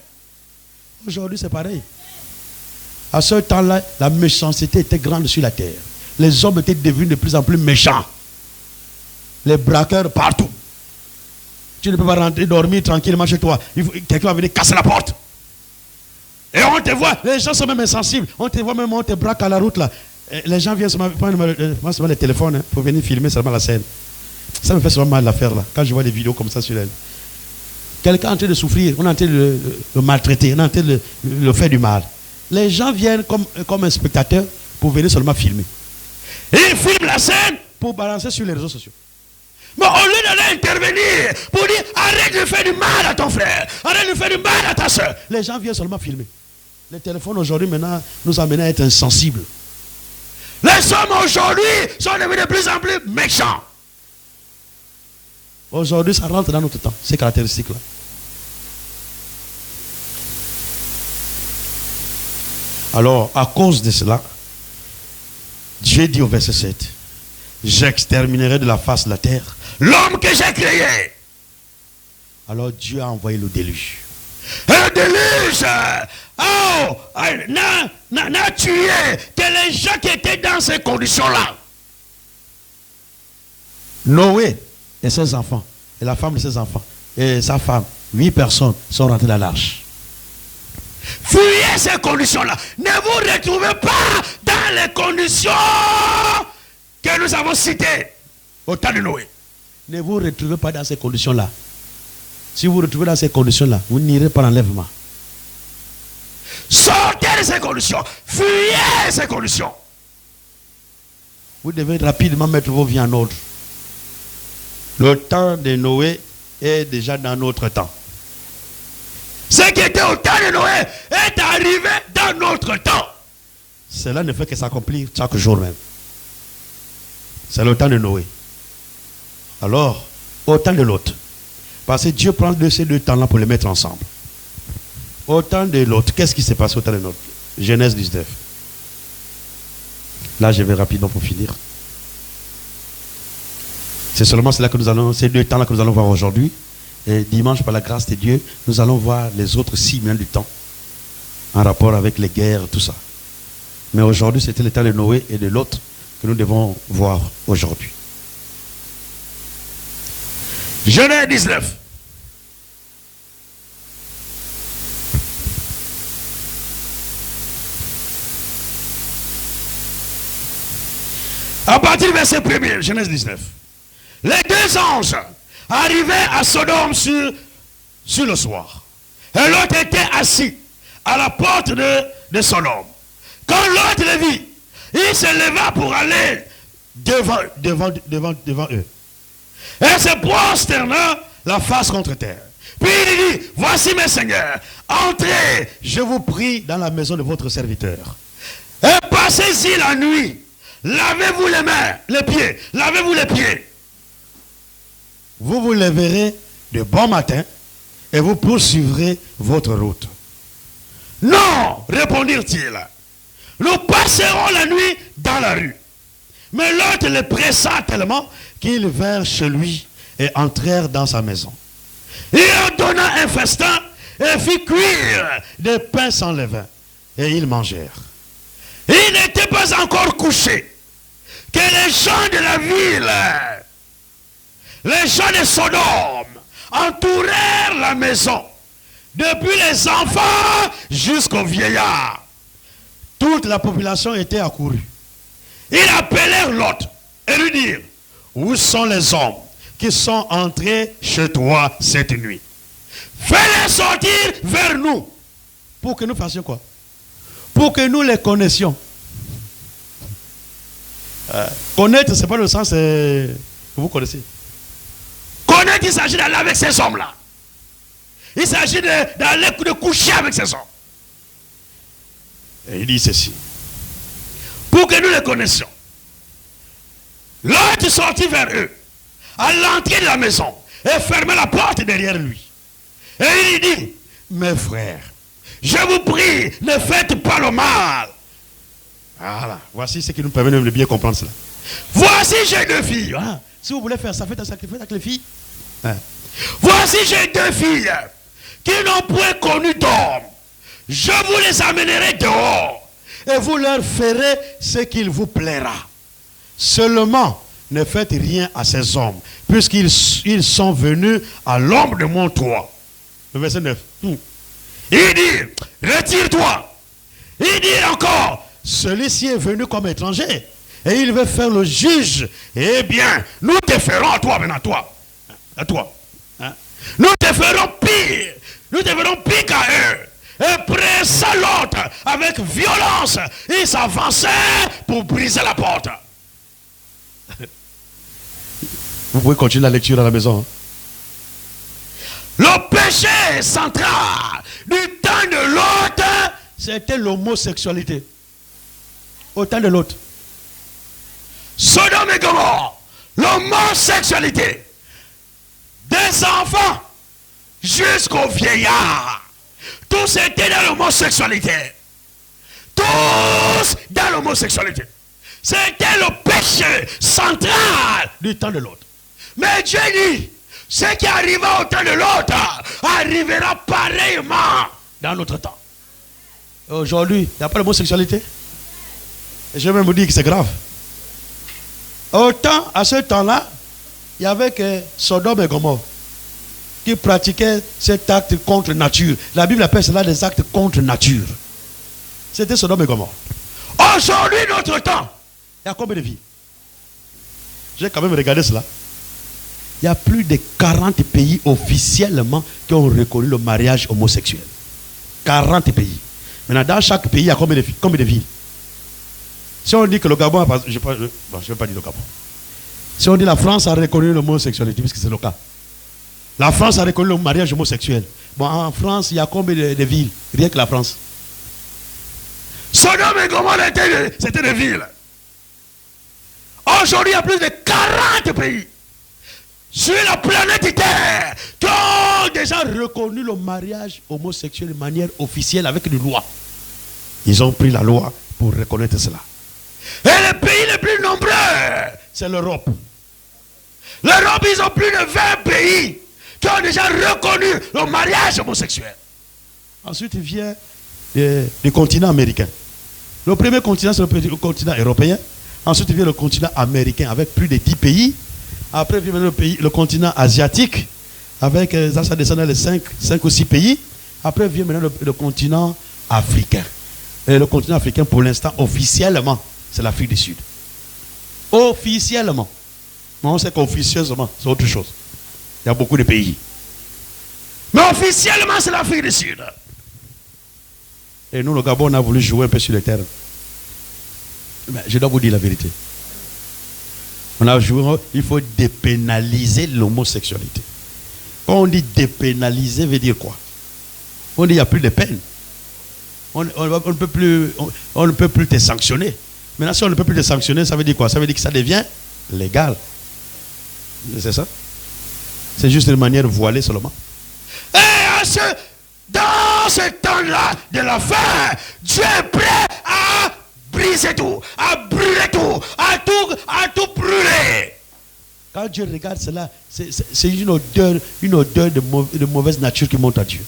Aujourd'hui, c'est pareil. À ce temps-là, la méchanceté était grande sur la terre. Les hommes étaient devenus de plus en plus méchants. Les braqueurs partout. Tu ne peux pas rentrer dormir tranquillement chez toi. Quelqu'un va venir casser la porte. Et on te voit. Les gens sont même insensibles. On te voit même, on te braque à la route là. Et les gens viennent prendre les téléphones pour venir filmer seulement la scène. Ça me fait souvent mal l'affaire là. Quand je vois des vidéos comme ça sur elle. Quelqu'un est en train de souffrir. On est en train de le maltraiter. On est en train de le faire du mal. Les gens viennent comme un spectateur pour venir seulement filmer. Et ils filment la scène pour balancer sur les réseaux sociaux. Mais au lieu d'aller intervenir pour dire arrête de faire du mal à ton frère, arrête de faire du mal à ta soeur, les gens viennent seulement filmer. Les téléphones aujourd'hui maintenant nous amènent à être insensibles. Les hommes aujourd'hui sont devenus de plus en plus méchants. Aujourd'hui ça rentre dans notre temps, ces caractéristiques-là. Alors à cause de cela, Dieu dit au verset 7, j'exterminerai de la face de la terre l'homme que j'ai créé. Alors Dieu a envoyé le déluge. Et le déluge n'a tué que les gens qui étaient dans ces conditions-là. Noé et ses enfants, et la femme de ses enfants, et sa femme, 8 personnes sont rentrées dans l'arche. Fuyez ces conditions-là. Ne vous retrouvez pas dans les conditions que nous avons citées au temps de Noé. Ne vous retrouvez pas dans ces conditions-là. Si vous vous retrouvez dans ces conditions-là, vous n'irez pas l'enlèvement. Sortez de ces conditions. Fuyez ces conditions. Vous devez rapidement mettre vos vies en ordre. Le temps de Noé est déjà dans notre temps. Ce qui était au temps de Noé est arrivé dans notre temps. Cela ne fait que s'accomplir chaque jour même. C'est le temps de Noé. Alors, au temps de l'autre. Parce que Dieu prend ces deux temps-là pour les mettre ensemble. Au temps de l'autre, qu'est-ce qui s'est passé au temps de l'autre? Genèse 19. Là, je vais rapidement pour finir. C'est seulement cela que nous allons, ces deux temps-là que nous allons voir aujourd'hui. Et dimanche, par la grâce de Dieu, nous allons voir les autres 6 mois du temps. En rapport avec les guerres, tout ça. Mais aujourd'hui, c'était le temps de Noé et de l'autre que nous devons voir aujourd'hui. Genèse 19. À partir du verset 1er, Genèse 19. Les deux anges arrivaient à Sodome sur le soir. Et l'autre était assis à la porte de Sodome. Quand l'autre le vit, il se leva pour aller devant eux. Et se prosterna la face contre terre. Puis il dit, voici mes seigneurs, entrez, je vous prie, dans la maison de votre serviteur. Et passez-y la nuit. Lavez-vous les mains, les pieds. Lavez-vous les pieds. Vous vous lèverez de bon matin et vous poursuivrez votre route. Non, répondirent-ils. Nous passerons la nuit dans la rue. Mais l'autre les pressa tellement qu'ils vinrent chez lui et entrèrent dans sa maison. Il leur donna un festin et fit cuire des pains sans levain et ils mangèrent. Ils n'étaient pas encore couchés que les gens de la ville, les gens de Sodome, entourèrent la maison, depuis les enfants jusqu'aux vieillards. Toute la population était accourue. Ils appelèrent Lot et lui dirent, où sont les hommes qui sont entrés chez toi cette nuit? Fais-les sortir vers nous. Pour que nous fassions quoi? Pour que nous les connaissions. Connaître, ce n'est pas le sens que vous connaissez. Connaître, il s'agit d'aller avec ces hommes-là. Il s'agit d'aller de coucher avec ces hommes. Et il dit ceci. Pour que nous les connaissions. L'autre sortit vers eux, à l'entrée de la maison, et ferma la porte derrière lui. Et il dit, mes frères, je vous prie, ne faites pas le mal. Voilà, voici ce qui nous permet de bien comprendre cela. Voici j'ai deux filles. Ah, si vous voulez faire ça, faites un sacrifice avec les filles. Ah. Voici j'ai deux filles qui n'ont point connu d'homme. Je vous les amènerai dehors et vous leur ferez ce qu'il vous plaira. Seulement, ne faites rien à ces hommes, puisqu'ils sont venus à l'ombre de mon toit. Le verset 9. Il dit, retire-toi. Il dit encore, celui-ci est venu comme étranger et il veut faire le juge. Eh bien, nous te ferons à toi, maintenant, à toi. Hein? Nous te ferons pire. Nous te ferons pire qu'à eux. Et pressa l'autre avec violence. Il s'avançait pour briser la porte. Vous pouvez continuer la lecture à la maison. Hein? Le péché central du temps de l'autre, c'était l'homosexualité. Au temps de l'autre. Sodome et Gomorrhe, l'homosexualité. Des enfants jusqu'aux vieillards. Tous étaient dans l'homosexualité. Tous dans l'homosexualité. C'était le péché central du temps de l'autre. Mais Dieu dit, ce qui arriva au temps de l'autre arrivera pareillement dans notre temps. Aujourd'hui, il n'y a pas d'homosexualité. Et je vais même vous dire que c'est grave. Autant, à ce temps-là, il y avait que Sodome et Gomorrhe qui pratiquaient cet acte contre nature. La Bible appelle cela des actes contre nature. C'était Sodome et Gomorrhe. Aujourd'hui, notre temps, il y a combien de vies? J'ai quand même regardé cela. Il y a plus de 40 pays officiellement qui ont reconnu le mariage homosexuel. 40 pays. Maintenant, dans chaque pays, il y a combien de villes? Si on dit que le Gabon a... je ne vais pas dire le Gabon. Si on dit la France a reconnu l'homosexualité, puisque c'est le cas. La France a reconnu le mariage homosexuel. Bon, en France, il y a combien de villes? Rien que la France. Sodome et Gomorrhe, c'était des villes. Aujourd'hui, il y a plus de 40 pays sur la planète Terre qui ont déjà reconnu le mariage homosexuel de manière officielle avec une loi. Ils ont pris la loi pour reconnaître cela. Et les pays les plus nombreux, c'est l'Europe. L'Europe, ils ont plus de 20 pays qui ont déjà reconnu le mariage homosexuel. Ensuite, il vient du continent américain. Le premier continent, c'est le continent européen. Ensuite, il vient le continent américain avec plus de 10 pays. Après, il vient le continent asiatique avec, ça descend dans les 5 ou 6 pays. Après, vient maintenant le continent africain. Et le continent africain, pour l'instant, officiellement, c'est l'Afrique du Sud. Officiellement. Mais on sait qu'officieusement, c'est autre chose. Il y a beaucoup de pays. Mais officiellement, c'est l'Afrique du Sud. Et nous, le Gabon, on a voulu jouer un peu sur le terrain. Mais je dois vous dire la vérité. On a joué, il faut dépénaliser l'homosexualité. Quand on dit dépénaliser, veut dire quoi? On dit qu'il n'y a plus de peine. On ne peut plus te sanctionner. Maintenant, si on ne peut plus te sanctionner, ça veut dire quoi? Ça veut dire que ça devient légal. C'est ça? C'est juste une manière voilée seulement. Et dans ce temps-là de la fin, Dieu est prêt à briser tout, à brûler tout, à tout brûler. Quand Dieu regarde cela, c'est une odeur de mauvaise nature qui monte à Dieu.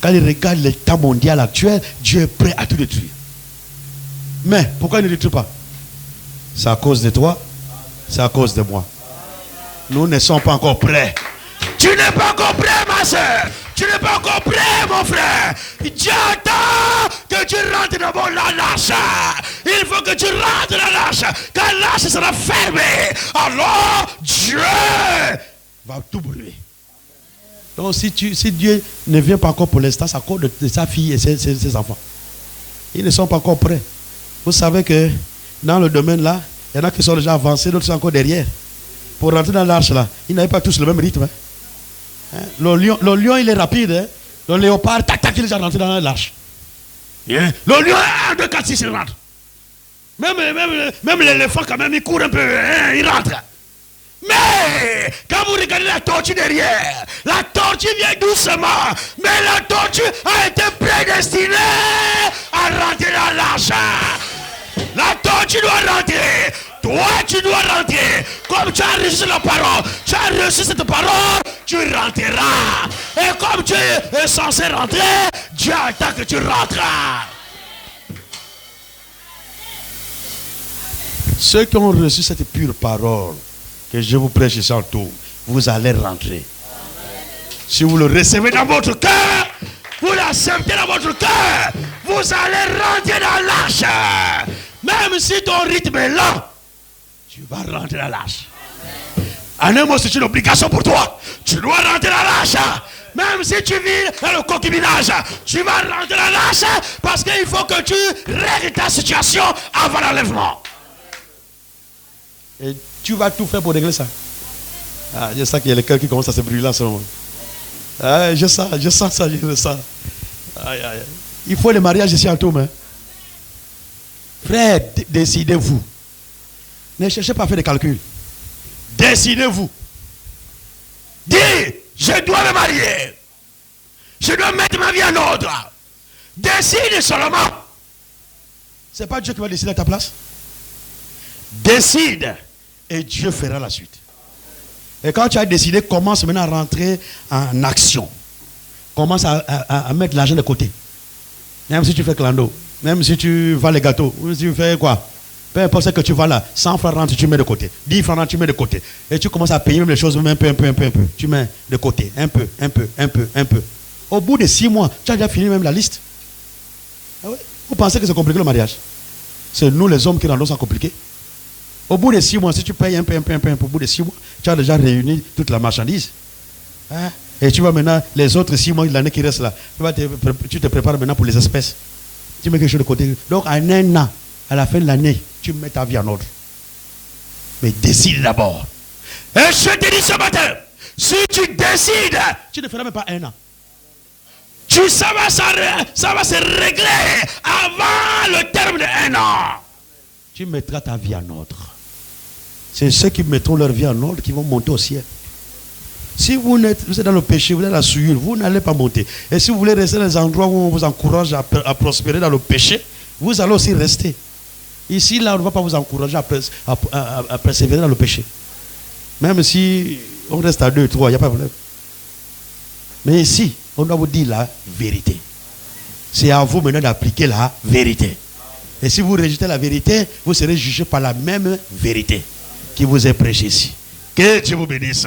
Quand il regarde l'état mondial actuel, Dieu est prêt à tout détruire. Mais pourquoi il ne détruit pas? C'est à cause de toi, c'est à cause de moi. Nous ne sommes pas encore prêts. Tu n'es pas encore prêt, ma soeur. Tu n'es pas encore prêt, mon frère. Dieu attend que tu rentres dans l'arche. Il faut que tu rentres dans l'arche. Quand l'arche sera fermée, alors Dieu va tout brûler. Donc si Dieu ne vient pas encore pour l'instant, c'est à cause de sa fille et ses enfants. Ils ne sont pas encore prêts. Vous savez que dans le domaine là, il y en a qui sont déjà avancés, d'autres sont encore derrière. Pour rentrer dans l'arche là, ils n'avaient pas tous le même rythme. Le lion, il est rapide. Hein? Le léopard, tac, tac, il est déjà rentré dans l'arche. Le lion, 1, 2, 4, 6, il rentre. Même l'éléphant, quand même, il court un peu, hein? Il rentre. Mais, quand vous regardez la tortue derrière, la tortue vient doucement, mais la tortue a été prédestinée à rentrer dans l'arche. La tortue doit rentrer. Toi, tu dois rentrer. Comme tu as reçu la parole, tu as reçu cette parole, tu rentreras. Et comme tu es censé rentrer, Dieu attend que tu rentres. Ceux qui ont reçu cette pure parole que je vous prêche ici en tout, vous allez rentrer. Si vous le recevez dans votre cœur, vous l'acceptez dans votre cœur, vous allez rentrer dans l'arche. Même si ton rythme est lent, tu vas rentrer dans l'arche. En un mot, c'est une obligation pour toi. Tu dois rentrer dans l'arche. Même si tu vis dans le concubinage, tu vas rentrer dans l'arche parce qu'il faut que tu règles ta situation avant l'enlèvement. Et tu vas tout faire pour régler ça. Ah, je sens qu'il y a les cœurs qui commencent à se brûler en ce moment. Ah, je sens ça, je le sens. Aïe, aïe. Il faut le mariage ici en tout, mais. Frère, décidez-vous. Ne cherchez pas à faire des calculs. Décidez-vous. Dis, je dois me marier. Je dois mettre ma vie en ordre. Décide seulement. C'est pas Dieu qui va décider à ta place. Décide et Dieu fera la suite. Et quand tu as décidé, commence maintenant à rentrer en action. Commence à mettre l'argent de côté. Même si tu fais clando, même si tu vends les gâteaux, ou si tu fais quoi, peu importe ce que tu vas là, 100 francs rentre, tu mets de côté. 10 francs rentre, tu mets de côté. Et tu commences à payer même les choses, même un peu. Tu mets de côté, un peu. Au bout de 6 mois, tu as déjà fini même la liste. Ah ouais? Vous pensez que c'est compliqué le mariage? C'est nous les hommes qui rendons ça compliqué. Au bout de 6 mois, si tu payes un peu, au bout de 6 mois, tu as déjà réuni toute la marchandise. Hein? Et tu vas maintenant, les autres 6 mois de l'année qui reste là, tu te prépares maintenant pour les espèces. Tu mets quelque chose de côté. Donc, en un an, à la fin de l'année, tu mets ta vie en ordre. Mais décide d'abord. Et je te dis ce matin, si tu décides, tu ne feras même pas un an. Ça va se régler avant le terme de un an. Tu mettras ta vie en ordre. C'est ceux qui mettront leur vie en ordre qui vont monter au ciel. Si vous êtes dans le péché, vous êtes dans la souillure, vous n'allez pas monter. Et si vous voulez rester dans les endroits où on vous encourage à prospérer dans le péché, vous allez aussi rester. Ici, là, on ne va pas vous encourager à persévérer dans le péché. Même si on reste à 2, 3, il n'y a pas de problème. Mais ici, on doit vous dire la vérité. C'est à vous maintenant d'appliquer la vérité. Et si vous rejetez la vérité, vous serez jugé par la même vérité qui vous est prêchée ici. Que Dieu vous bénisse.